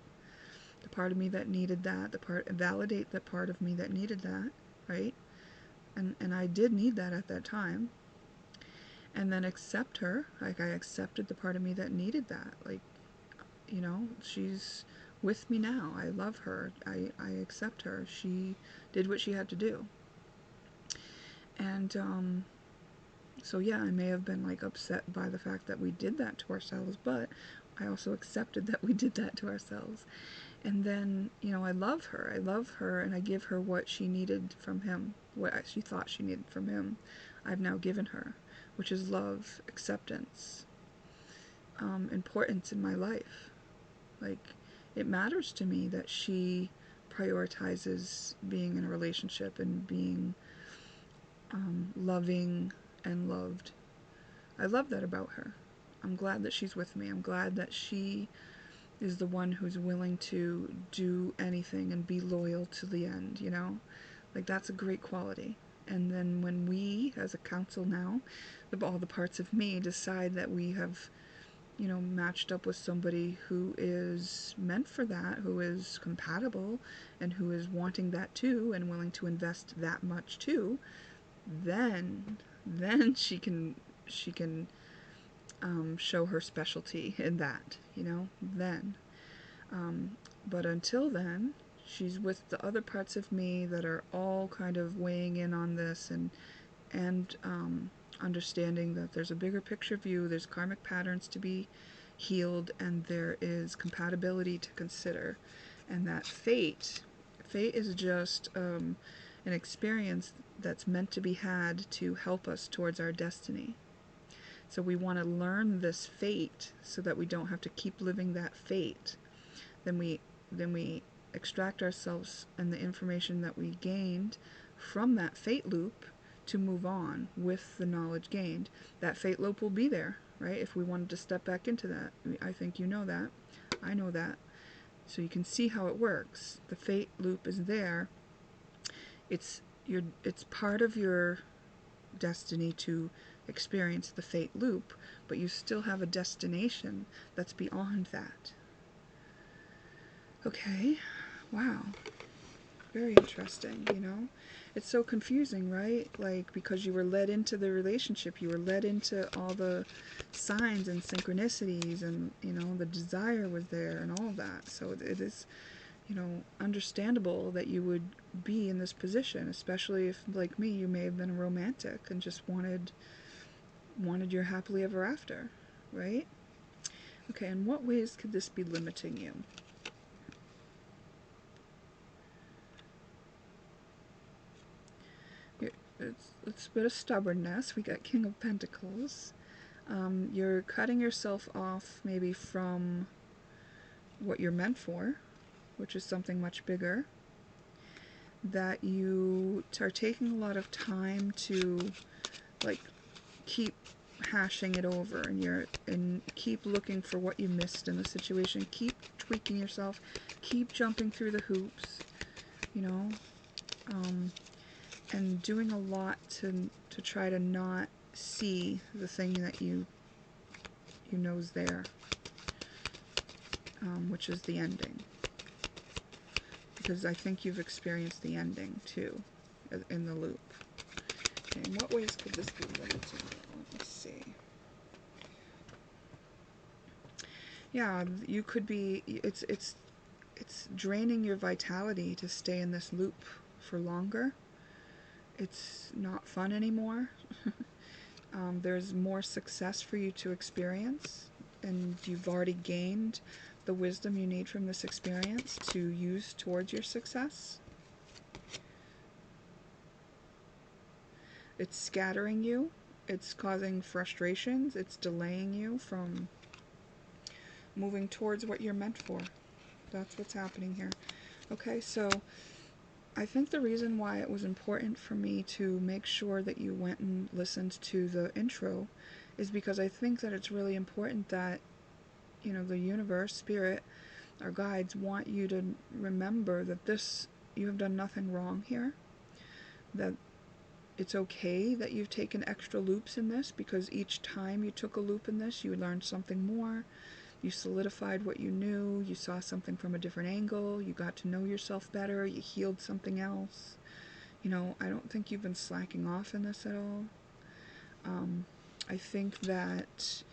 The part of me that needed that, validate the part of me that needed that, right? And I did need that at that time. And then accept her, like I accepted the part of me that needed that. Like, you know, she's with me now. I love her. I accept her. She did what she had to do. And so yeah, I may have been like upset by the fact that we did that to ourselves, but I also accepted that we did that to ourselves. And then, you know, I love her, and I give her what she needed from him, what she thought she needed from him. I've now given her, which is love, acceptance, importance in my life. Like, it matters to me that she prioritizes being in a relationship and being loving and loved. I love that about her. I'm glad that she's with me. I'm glad that she is the one who's willing to do anything and be loyal to the end, you know? Like, that's a great quality. And then when we, as a council now, all the parts of me decide that we have, you know, matched up with somebody who is meant for that, who is compatible, and who is wanting that too, and willing to invest that much too, then she can show her specialty in that, you know, then. But until then, she's with the other parts of me that are all kind of weighing in on this and understanding that there's a bigger picture view, there's karmic patterns to be healed, and there is compatibility to consider, and that fate is just an experience that's meant to be had to help us towards our destiny. So we want to learn this fate so that we don't have to keep living that fate. Then we extract ourselves and the information that we gained from that fate loop to move on with the knowledge gained. That fate loop will be there, right? If we wanted to step back into that. I think you know that. I know that. So you can see how it works. The fate loop is there. It's part of your destiny to experience the fate loop, but you still have a destination that's beyond that. Okay, wow. Very interesting, you know? It's so confusing, right? Like, because you were led into the relationship, you were led into all the signs and synchronicities, and, you know, the desire was there and all of that. So it is, you know, understandable that you would be in this position, especially if, like me, you may have been a romantic and just wanted your happily ever after, right? Okay, in what ways could this be limiting you? It's a bit of stubbornness. We got King of Pentacles. You're cutting yourself off maybe from what you're meant for, which is something much bigger. That you are taking a lot of time to, like, keep hashing it over, and keep looking for what you missed in the situation. Keep tweaking yourself. Keep jumping through the hoops, you know. And doing a lot to try to not see the thing that you know's there, which is the ending. Because I think you've experienced the ending too, in the loop. Okay, in what ways could this be limiting you? Let me see. Yeah, you could be. It's draining your vitality to stay in this loop for longer. It's not fun anymore. There's more success for you to experience, and you've already gained the wisdom you need from this experience to use towards your success. It's scattering you. It's causing frustrations. It's delaying you from moving towards what you're meant for. That's what's happening here. Okay, so I think the reason why it was important for me to make sure that you went and listened to the intro is because I think that it's really important that, you know, the universe, spirit, our guides want you to remember that you have done nothing wrong here, that it's okay that you've taken extra loops in this, because each time you took a loop in this, you learned something more. You solidified what you knew, you saw something from a different angle, you got to know yourself better, you healed something else. You know, I don't think you've been slacking off in this at all. I think that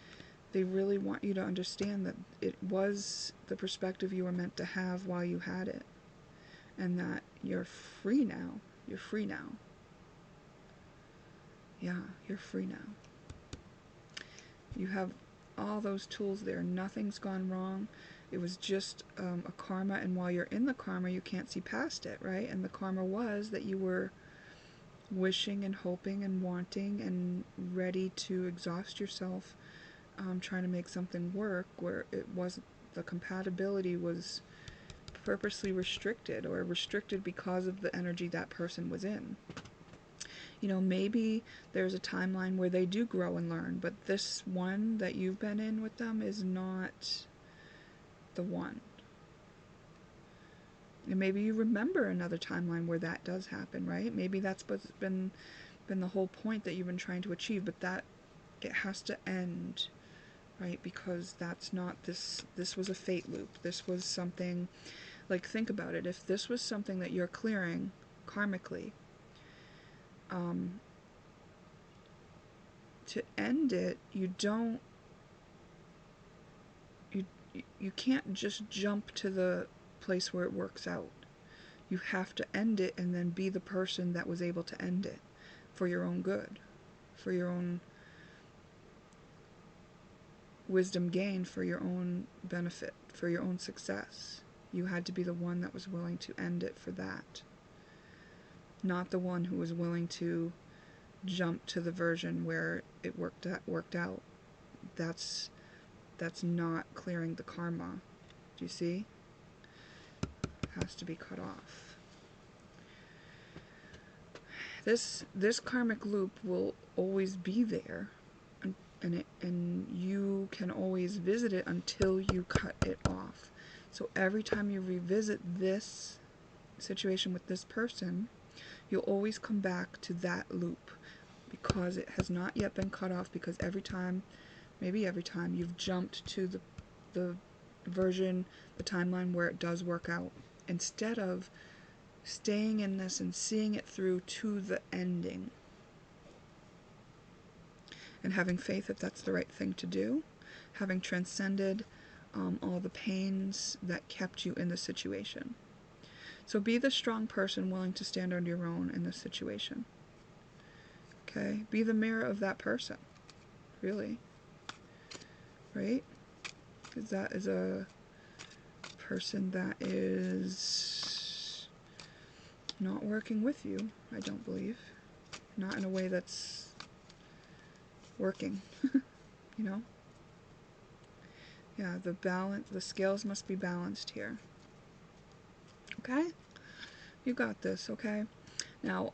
they really want you to understand that it was the perspective you were meant to have while you had it. And that you're free now. You're free now. Yeah, you're free now. You have all those tools there. Nothing's gone wrong. It was just a karma, and while you're in the karma, you can't see past it, right? And the karma was that you were wishing and hoping and wanting and ready to exhaust yourself, trying to make something work where it wasn't, the compatibility was purposely restricted, or restricted because of the energy that person was in. You know, maybe there's a timeline where they do grow and learn, but this one that you've been in with them is not the one. And maybe you remember another timeline where that does happen, right? Maybe that's what's been the whole point that you've been trying to achieve, but that it has to end, right? Because that's not this was a fate loop. This was something, like, think about it. If this was something that you're clearing karmically, to end it, you can't just jump to the place where it works out. You have to end it and then be the person that was able to end it for your own good, for your own wisdom gain, for your own benefit, for your own success. You had to be the one that was willing to end it for that, not the one who was willing to jump to the version where it worked out. That's not clearing the karma. Do you see? It has to be cut off. This karmic loop will always be there, and you can always visit it until you cut it off. So every time you revisit this situation with this person, you'll always come back to that loop, because it has not yet been cut off, because maybe every time you've jumped to the version, the timeline where it does work out, instead of staying in this and seeing it through to the ending and having faith that that's the right thing to do, having transcended all the pains that kept you in the situation. So be the strong person willing to stand on your own in this situation. Okay? Be the mirror of that person. Really. Right? Because that is a person that is not working with you, I don't believe. Not in a way that's working. You know? Yeah, the scales must be balanced here. Okay? You got this, okay? Now,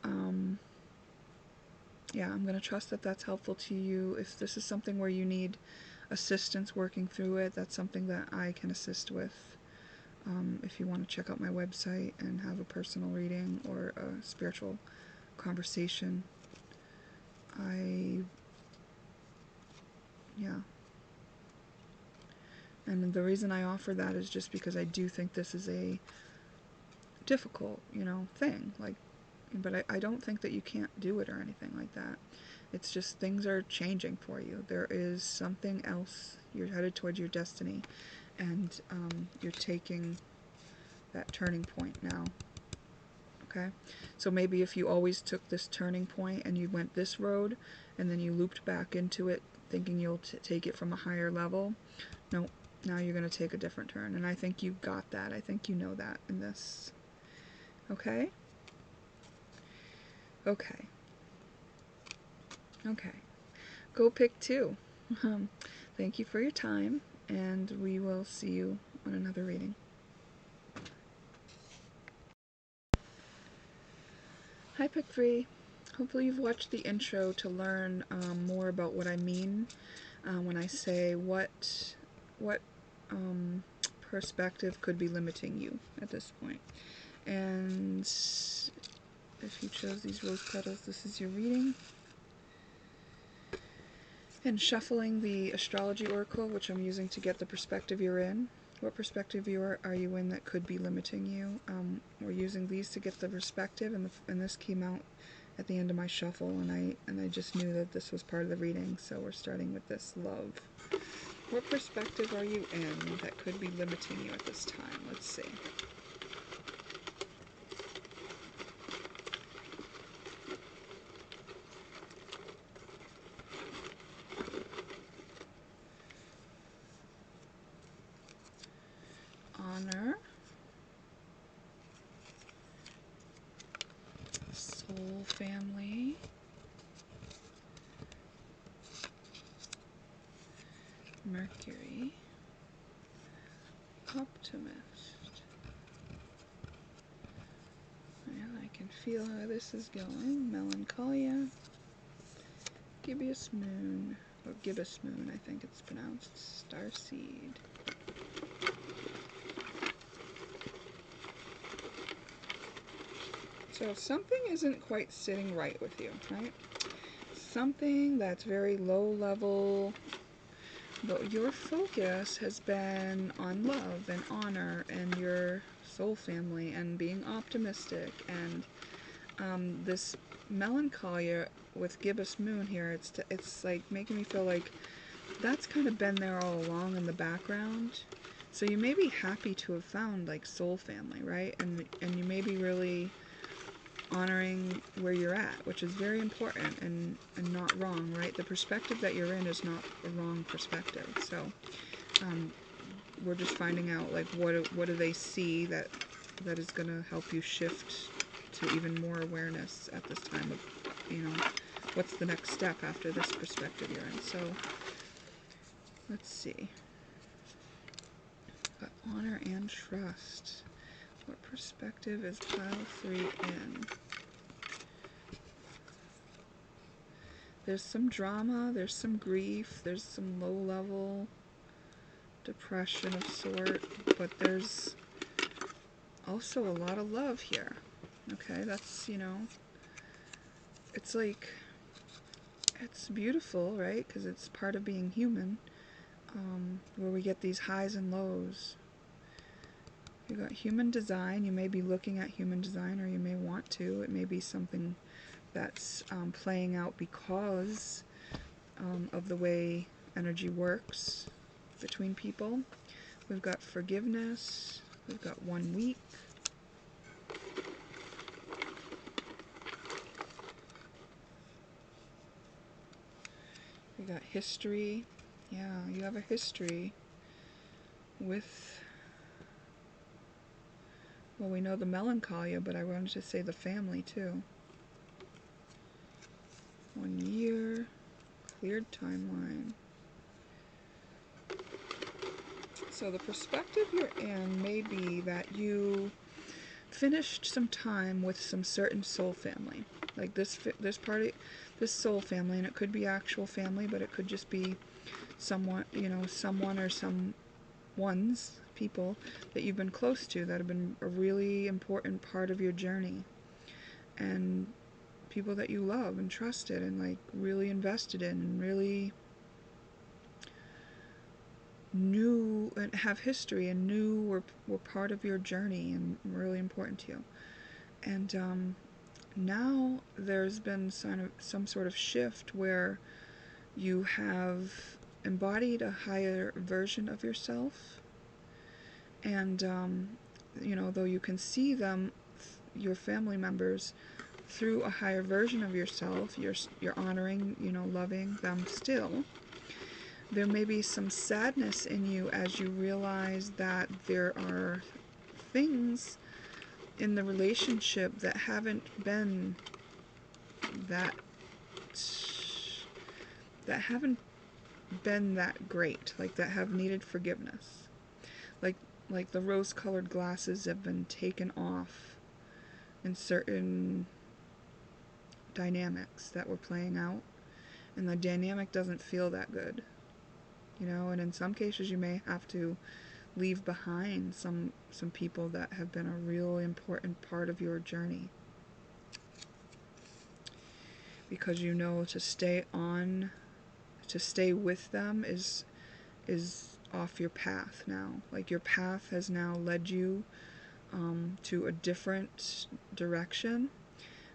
yeah, I'm going to trust that that's helpful to you. If this is something where you need assistance working through it, that's something that I can assist with. If you want to check out my website and have a personal reading or a spiritual conversation, yeah. And the reason I offer that is just because I do think this is a difficult, thing. But I don't think that you can't do it or anything like that. It's just things are changing for you. There is something else. You're headed towards your destiny, and you're taking that turning point now. Okay? So maybe if you always took this turning point and you went this road, and then you looped back into it thinking you'll take it from a higher level, no, now you're going to take a different turn. And I think you got that. I think you know that in this. Okay? Okay. Go pick 2. Thank you for your time, and we will see you on another reading. Hi, pick 3. Hopefully you've watched the intro to learn more about what I mean when I say what perspective could be limiting you at this point. And if you chose these rose petals, this is your reading. And shuffling the astrology oracle, which I'm using to get the perspective you're in. What perspective are you in that could be limiting you? We're using these to get the perspective, and this came out at the end of my shuffle, and I just knew that this was part of the reading, so we're starting with this love. What perspective are you in that could be limiting you at this time? Let's see. Honor, soul family, Mercury, optimist. Well, I can and feel how this is going. Melancholia. Gibbous moon. Or gibbous moon, I think it's pronounced. Starseed. So something isn't quite sitting right with you, right? Something that's very low level, but your focus has been on love and honor and your soul family and being optimistic, and this melancholia with gibbous moon here, it's like making me feel like that's kind of been there all along in the background. So you may be happy to have found like soul family, right? And you may be really honoring where you're at, which is very important and not wrong, right? The perspective that you're in is not a wrong perspective. So we're just finding out like what do they see that is going to help you shift to even more awareness at this time of, you know, what's the next step after this perspective you're in. So let's see. Got honor and trust. What perspective is pile 3 in? There's some drama, there's some grief, there's some low-level depression of sort, but there's also a lot of love here. Okay, that's, you know, it's like, it's beautiful, right? Because it's part of being human, where we get these highs and lows. You got human design. You may be looking at human design, or you may want to. It may be something that's playing out because of the way energy works between people. We've got forgiveness. We've got 1 week. We got history. Yeah, you have a history with, well, we know the melancholia, but I wanted to say the family too. 1 year, cleared timeline. So the perspective you're in may be that you finished some time with some certain soul family, like this soul family, and it could be actual family, but it could just be someone, you know, someone or some ones, people that you've been close to that have been a really important part of your journey, and people that you love and trusted and like really invested in and really knew and have history and knew were part of your journey and really important to you. And now there's been some sort of shift where you have embodied a higher version of yourself, and you know, though you can see them, your family members, through a higher version of yourself, you're honoring, you know, loving them still. There may be some sadness in you as you realize that there are things in the relationship that haven't been that great, like that have needed forgiveness. Like the rose-colored glasses have been taken off in certain dynamics that were playing out, and the dynamic doesn't feel that good, you know. And in some cases you may have to leave behind some people that have been a real important part of your journey, because you know to stay with them is off your path now. Like your path has now led you to a different direction,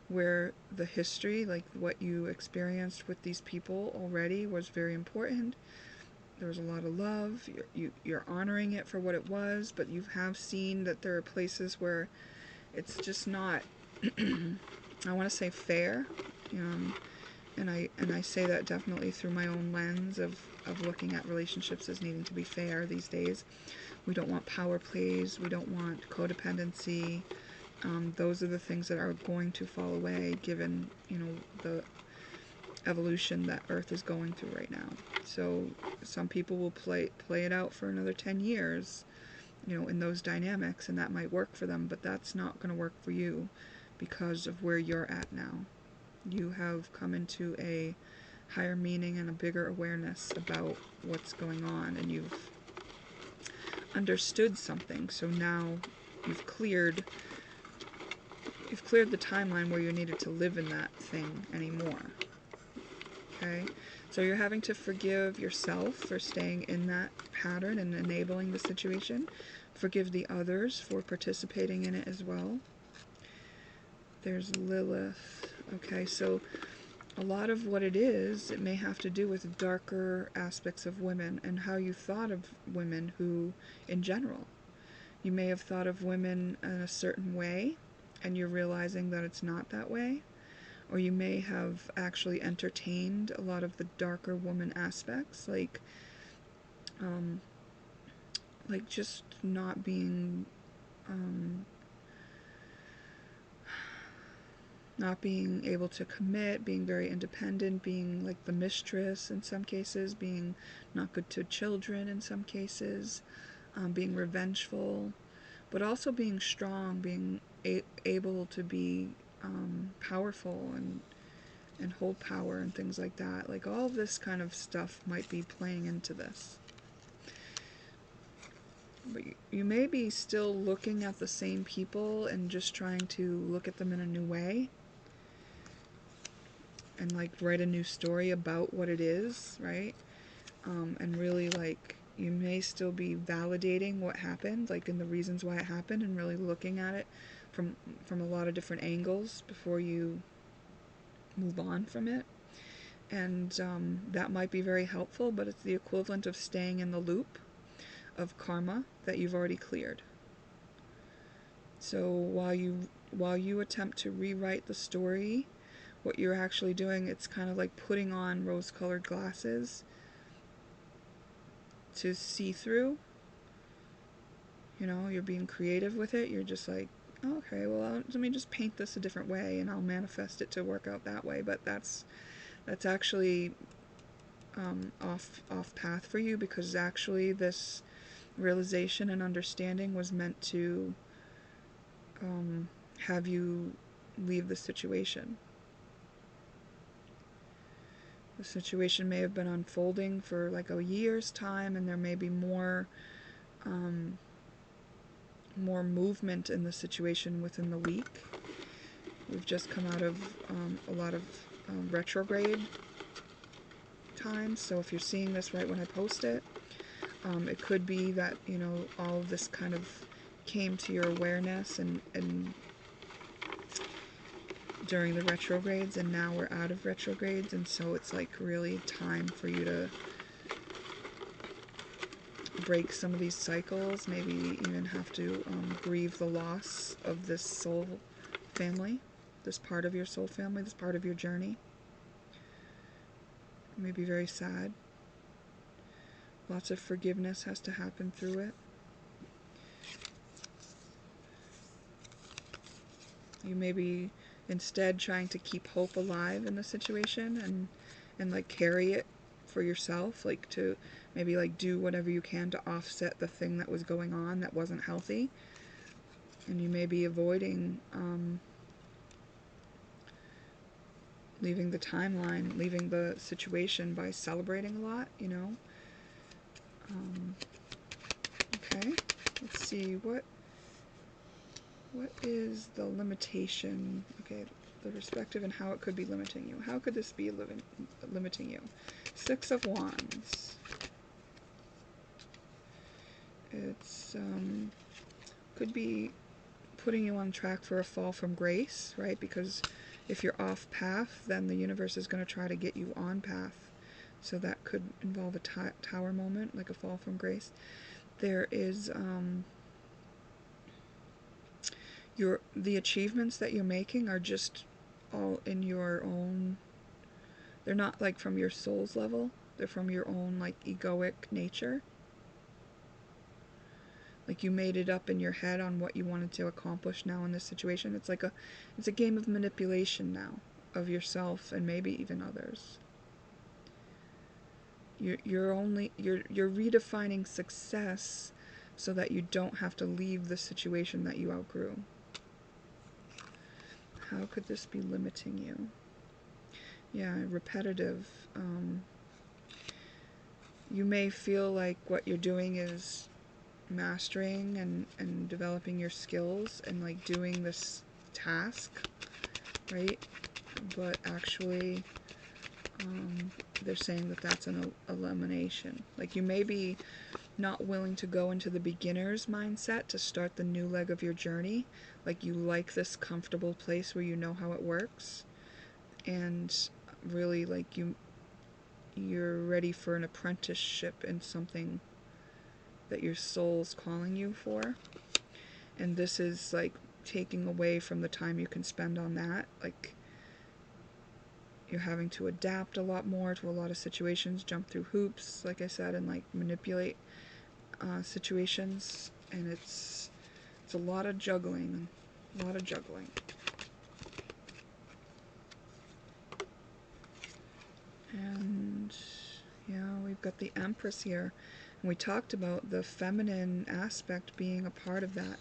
where the history, like what you experienced with these people already, was very important. There was a lot of love. You're honoring it for what it was, but you have seen that there are places where it's just not I want to say fair, and I say that definitely through my own lens of looking at relationships as needing to be fair these days. We don't want power plays. We don't want codependency. Those are the things that are going to fall away, given, you know, the evolution that Earth is going through right now. So some people will play it out for another 10 years, you know, in those dynamics, and that might work for them, but that's not going to work for you, because of where you're at now. You have come into a higher meaning and a bigger awareness about what's going on, and you've understood something. So now you've cleared the timeline where you needed to live in that thing anymore. Okay? So you're having to forgive yourself for staying in that pattern and enabling the situation. Forgive the others for participating in it as well. There's Lilith. Okay, so a lot of what it is, it may have to do with darker aspects of women and how you thought of women who, in general, you may have thought of women in a certain way, and you're realizing that it's not that way. Or you may have actually entertained a lot of the darker woman aspects, like just not being able to commit, being very independent, being like the mistress in some cases, being not good to children in some cases, being revengeful, but also being strong, being able to be powerful and hold power and things like that. Like all of this kind of stuff might be playing into this. But you may be still looking at the same people and just trying to look at them in a new way and like write a new story about what it is, right? And really, like, you may still be validating what happened, like in the reasons why it happened, and really looking at it from a lot of different angles before you move on from it. And that might be very helpful, but it's the equivalent of staying in the loop of karma that you've already cleared. So while you attempt to rewrite the story, what you're actually doing, it's kind of like putting on rose-colored glasses to see through. You know, you're being creative with it. You're just like, oh, okay, well, let me just paint this a different way and I'll manifest it to work out that way. But that's actually off path for you, because actually this realization and understanding was meant to have you leave the situation. The situation may have been unfolding for like a year's time, and there may be more movement in the situation within the week. We've just come out of a lot of retrograde times, so if you're seeing this right when I post it, it could be that, you know, all of this kind of came to your awareness and during the retrogrades, and now we're out of retrogrades, and so it's like really time for you to break some of these cycles, maybe even have to grieve the loss of this soul family, this part of your soul family, this part of your journey. It may be very sad. Lots of forgiveness has to happen through it. You may be instead trying to keep hope alive in the situation and like carry it for yourself, like to maybe like do whatever you can to offset the thing that was going on that wasn't healthy. And you may be avoiding leaving the timeline, leaving the situation by celebrating a lot, you know. Okay, let's see, what is the limitation? Okay, the perspective and how it could be limiting you. How could this be limiting you? Six of Wands. It's could be putting you on track for a fall from grace, right? Because if you're off path, then the universe is going to try to get you on path. So that could involve a tower moment, like a fall from grace. There is the achievements that you're making are just all in your own. They're not like from your soul's level. They're from your own like egoic nature. Like you made it up in your head on what you wanted to accomplish now in this situation. It's like it's a game of manipulation now of yourself and maybe even others. You're redefining success so that you don't have to leave the situation that you outgrew. How could this be limiting you? Yeah, repetitive. You may feel like what you're doing is mastering and developing your skills and like doing this task, right? But actually, they're saying that that's an elimination. Like, you may be not willing to go into the beginner's mindset to start the new leg of your journey. Like, you like this comfortable place where you know how it works, and really, like, you're ready for an apprenticeship in something that your soul's calling you for. And this is like taking away from the time you can spend on that. Like, you're having to adapt a lot more to a lot of situations, jump through hoops, like I said, and like manipulate situations. And it's a lot of juggling, a lot of juggling. And yeah, we've got the Empress here, and we talked about the feminine aspect being a part of that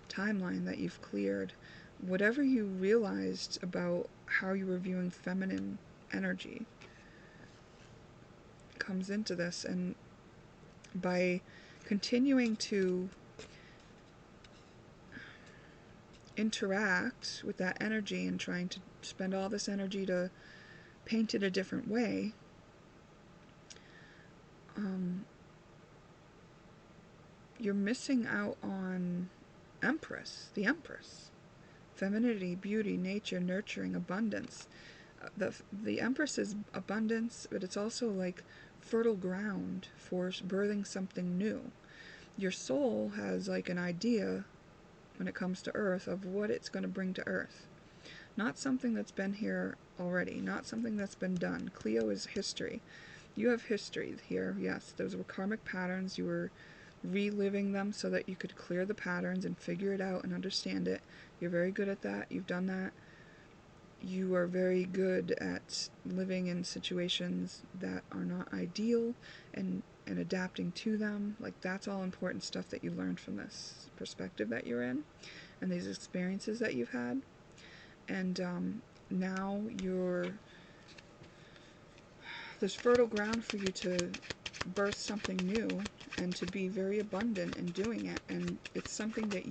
timeline that you've cleared. Whatever you realized about how you were viewing feminine energy comes into this, and by continuing to interact with that energy and trying to spend all this energy to paint it a different way, you're missing out on Empress, the Empress. Femininity, beauty, nature, nurturing, abundance. The Empress is abundance, but it's also like fertile ground for birthing something new. Your soul has like an idea when it comes to Earth of what it's going to bring to Earth. Not something that's been here already, not something that's been done. Cleo is history. You have history here, yes. Those were karmic patterns. You were reliving them so that you could clear the patterns and figure it out and understand it. You're very good at that. You've done that. You are very good at living in situations that are not ideal and adapting to them. Like, that's all important stuff that you learned from this perspective that you're in and these experiences that you've had. And now there's fertile ground for you to birth something new and to be very abundant in doing it. And it's something that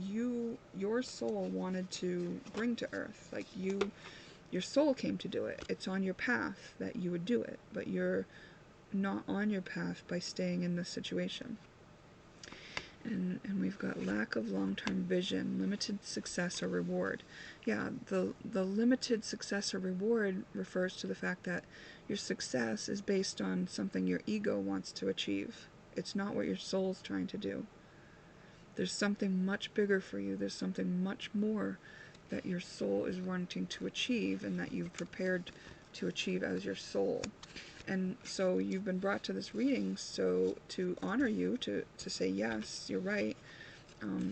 your soul wanted to bring to Earth. Like, your soul came to do it. It's on your path that you would do it, but you're not on your path by staying in this situation. And we've got lack of long-term vision, limited success or reward. Yeah, the limited success or reward refers to the fact that your success is based on something your ego wants to achieve. It's not what your soul's trying to do. There's something much bigger for you. There's something much more that your soul is wanting to achieve and that you've prepared to achieve as your soul. And so you've been brought to this reading so to honor you, to say, yes, you're right.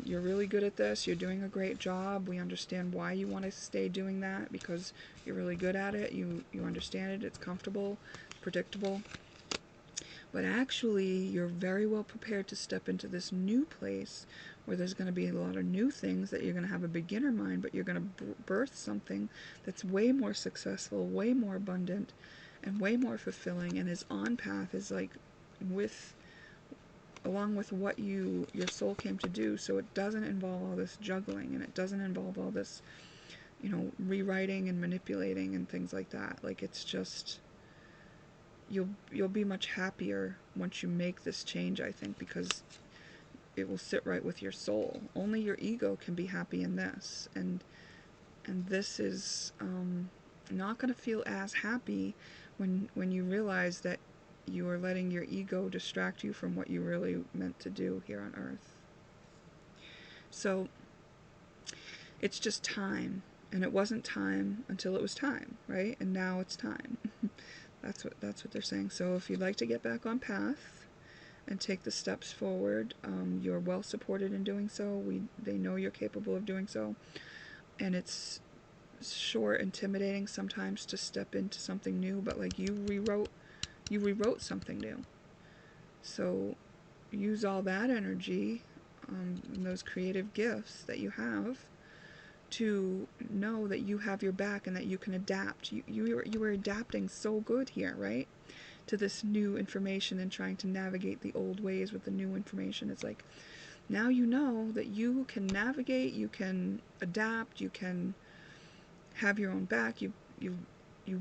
You're really good at this. You're doing a great job. We understand why you want to stay doing that, because you're really good at it. You understand it. It's comfortable, predictable. But actually, you're very well prepared to step into this new place where there's going to be a lot of new things that you're going to have a beginner mind, but you're going to birth something that's way more successful, way more abundant, and way more fulfilling, and is on path, is like along with what your soul came to do. So it doesn't involve all this juggling, and it doesn't involve all this, rewriting and manipulating and things like that. Like, it's just, you'll be much happier once you make this change, I think, because it will sit right with your soul. Only your ego can be happy in this, and this is not going to feel as happy when you realize that you are letting your ego distract you from what you really meant to do here on Earth. So it's just time, and it wasn't time until it was time, right? And now it's time. That's what they're saying. So if you'd like to get back on path and take the steps forward, you're well supported in doing so. They know you're capable of doing so, and it's sure intimidating sometimes to step into something new, but like you rewrote something new. So use all that energy and those creative gifts that you have to know that you have your back and that you can adapt. You were adapting so good here, right? To this new information and trying to navigate the old ways with the new information. It's like, now you know that you can navigate, you can adapt, you can have your own back, you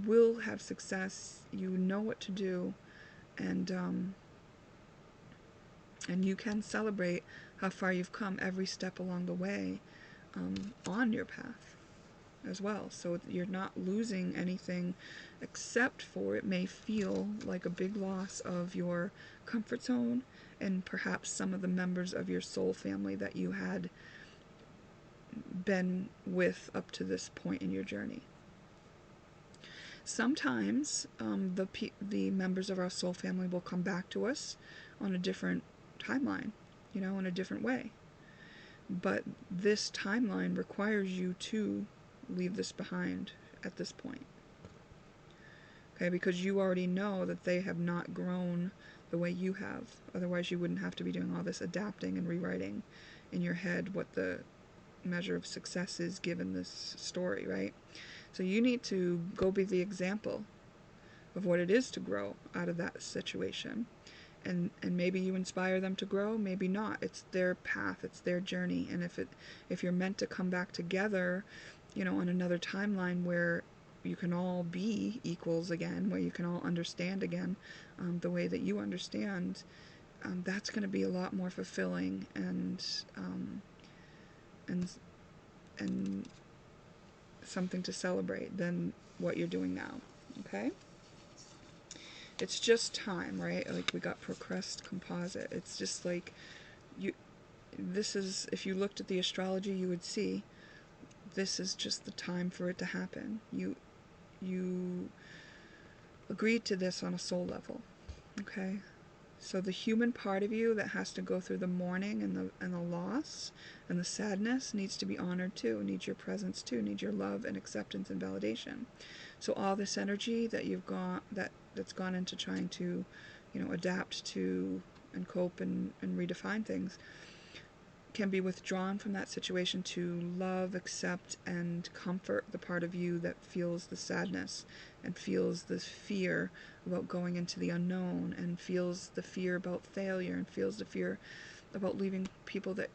will have success, you know what to do, and you can celebrate how far you've come every step along the way, on your path as well. So you're not losing anything, except for it may feel like a big loss of your comfort zone and perhaps some of the members of your soul family that you had been with up to this point in your journey. Sometimes the members of our soul family will come back to us on a different timeline, in a different way. But this timeline requires you to leave this behind at this point. Okay, because you already know that they have not grown the way you have. Otherwise you wouldn't have to be doing all this adapting and rewriting in your head what the measure of success is given this story, right? So you need to go be the example of what it is to grow out of that situation. And maybe you inspire them to grow, maybe not. It's their path, it's their journey. And if you're meant to come back together, on another timeline where you can all be equals again, where you can all understand again the way that you understand, that's going to be a lot more fulfilling and something to celebrate than what you're doing now. Okay? It's just time, right? Like we got procrust composite. It's just like this is, if you looked at the astrology, you would see this is just the time for it to happen. You agreed to this on a soul level. Okay? So the human part of you that has to go through the mourning and the loss and the sadness needs to be honored too, needs your presence too, needs your love and acceptance and validation. So all this energy that you've got that's gone into trying to, adapt to and cope and redefine things can be withdrawn from that situation to love, accept, and comfort the part of you that feels the sadness and feels this fear about going into the unknown and feels the fear about failure and feels the fear about leaving people that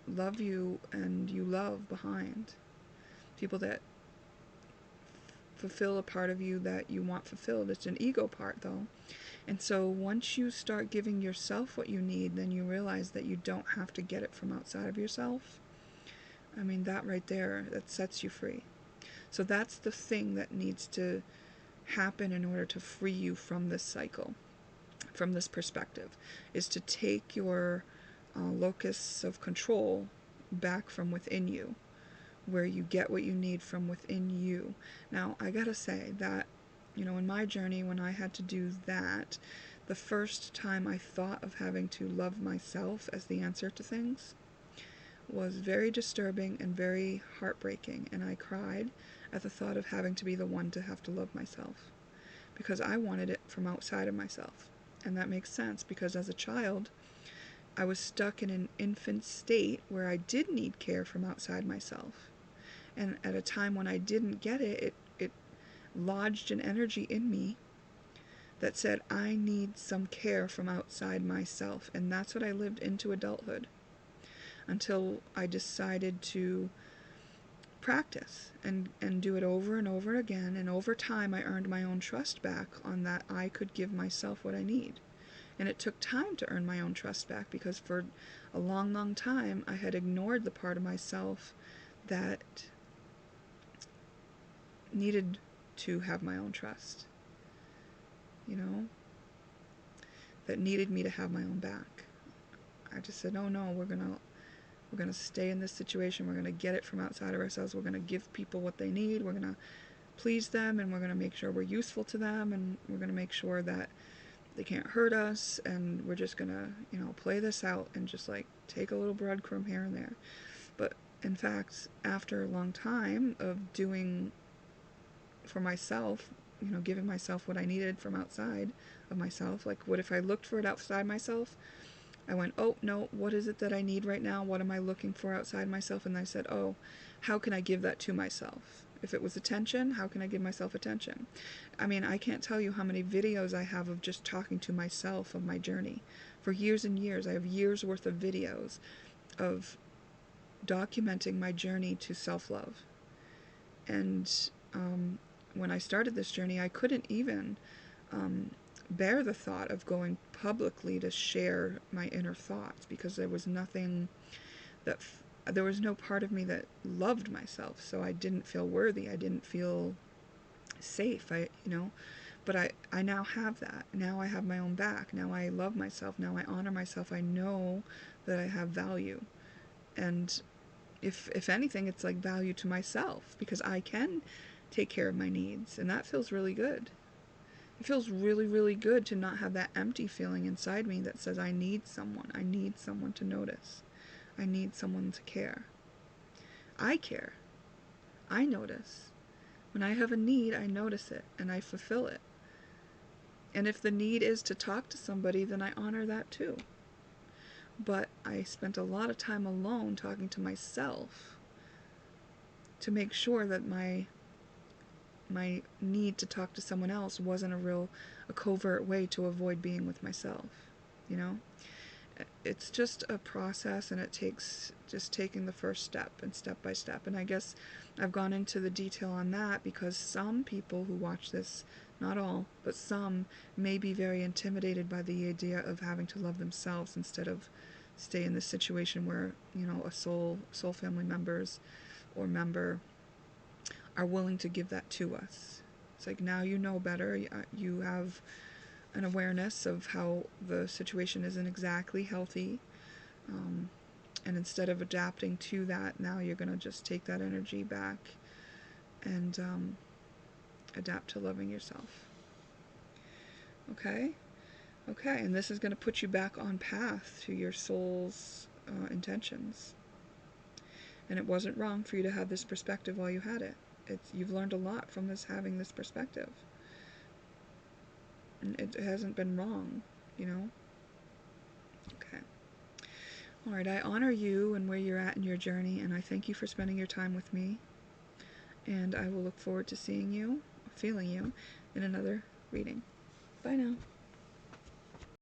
love you and you love behind. People that fulfill a part of you that you want fulfilled. It's an ego part though. And so once you start giving yourself what you need, then you realize that you don't have to get it from outside of yourself. I mean, that right there, that sets you free. So that's the thing that needs to happen in order to free you from this cycle, from this perspective, is to take your locus of control back from within you, where you get what you need from within you. Now, I gotta say that, in my journey, when I had to do that, the first time I thought of having to love myself as the answer to things was very disturbing and very heartbreaking, and I cried at the thought of having to be the one to have to love myself, because I wanted it from outside of myself. And that makes sense, because as a child, I was stuck in an infant state where I did need care from outside myself. And at a time when I didn't get it, it lodged an energy in me that said, I need some care from outside myself. And that's what I lived into adulthood, until I decided to practice and do it over and over again. And over time, I earned my own trust back on that I could give myself what I need. And it took time to earn my own trust back, because for a long, long time, I had ignored the part of myself that needed to have my own trust, that needed me to have my own back. I just said, no, we're gonna stay in this situation. We're gonna get it from outside of ourselves. We're gonna give people what they need. We're gonna please them, and we're gonna make sure we're useful to them, and we're gonna make sure that they can't hurt us, and we're just gonna, play this out and just like take a little breadcrumb here and there. But in fact, after a long time of doing for myself, giving myself what I needed from outside of myself, like what if I looked for it outside myself? I went, oh, no, what is it that I need right now? What am I looking for outside myself? And I said, oh, how can I give that to myself? If it was attention, how can I give myself attention? I mean, I can't tell you how many videos I have of just talking to myself of my journey. For years and years, I have years worth of videos of documenting my journey to self-love. And when I started this journey, I couldn't even bear the thought of going publicly to share my inner thoughts, because there was nothing that there was no part of me that loved myself, so I didn't feel worthy. I didn't feel safe. But I now have that. Now I have my own back. Now I love myself. Now I honor myself. I know that I have value. And if anything, it's like value to myself, because I can take care of my needs, and that feels really good. It feels really, really good to not have that empty feeling inside me that says I need someone. I need someone to notice. I need someone to care. I care. I notice. When I have a need, I notice it and I fulfill it. And if the need is to talk to somebody, then I honor that too. But I spent a lot of time alone talking to myself to make sure that my need to talk to someone else wasn't a covert way to avoid being with myself, you know? It's just a process, and it takes just taking the first step and step by step. And I guess I've gone into the detail on that because some people who watch this, not all, but some, may be very intimidated by the idea of having to love themselves instead of stay in this situation where, a soul family members or member are willing to give that to us. It's like, now you know better. You have an awareness of how the situation isn't exactly healthy, and instead of adapting to that, now you're going to just take that energy back and adapt to loving yourself. Okay, and this is going to put you back on path to your soul's intentions. And it wasn't wrong for you to have this perspective while you had it. You've learned a lot from having this perspective. And it hasn't been wrong, Okay. Alright, I honor you and where you're at in your journey, and I thank you for spending your time with me. And I will look forward to seeing you, feeling you, in another reading. Bye now.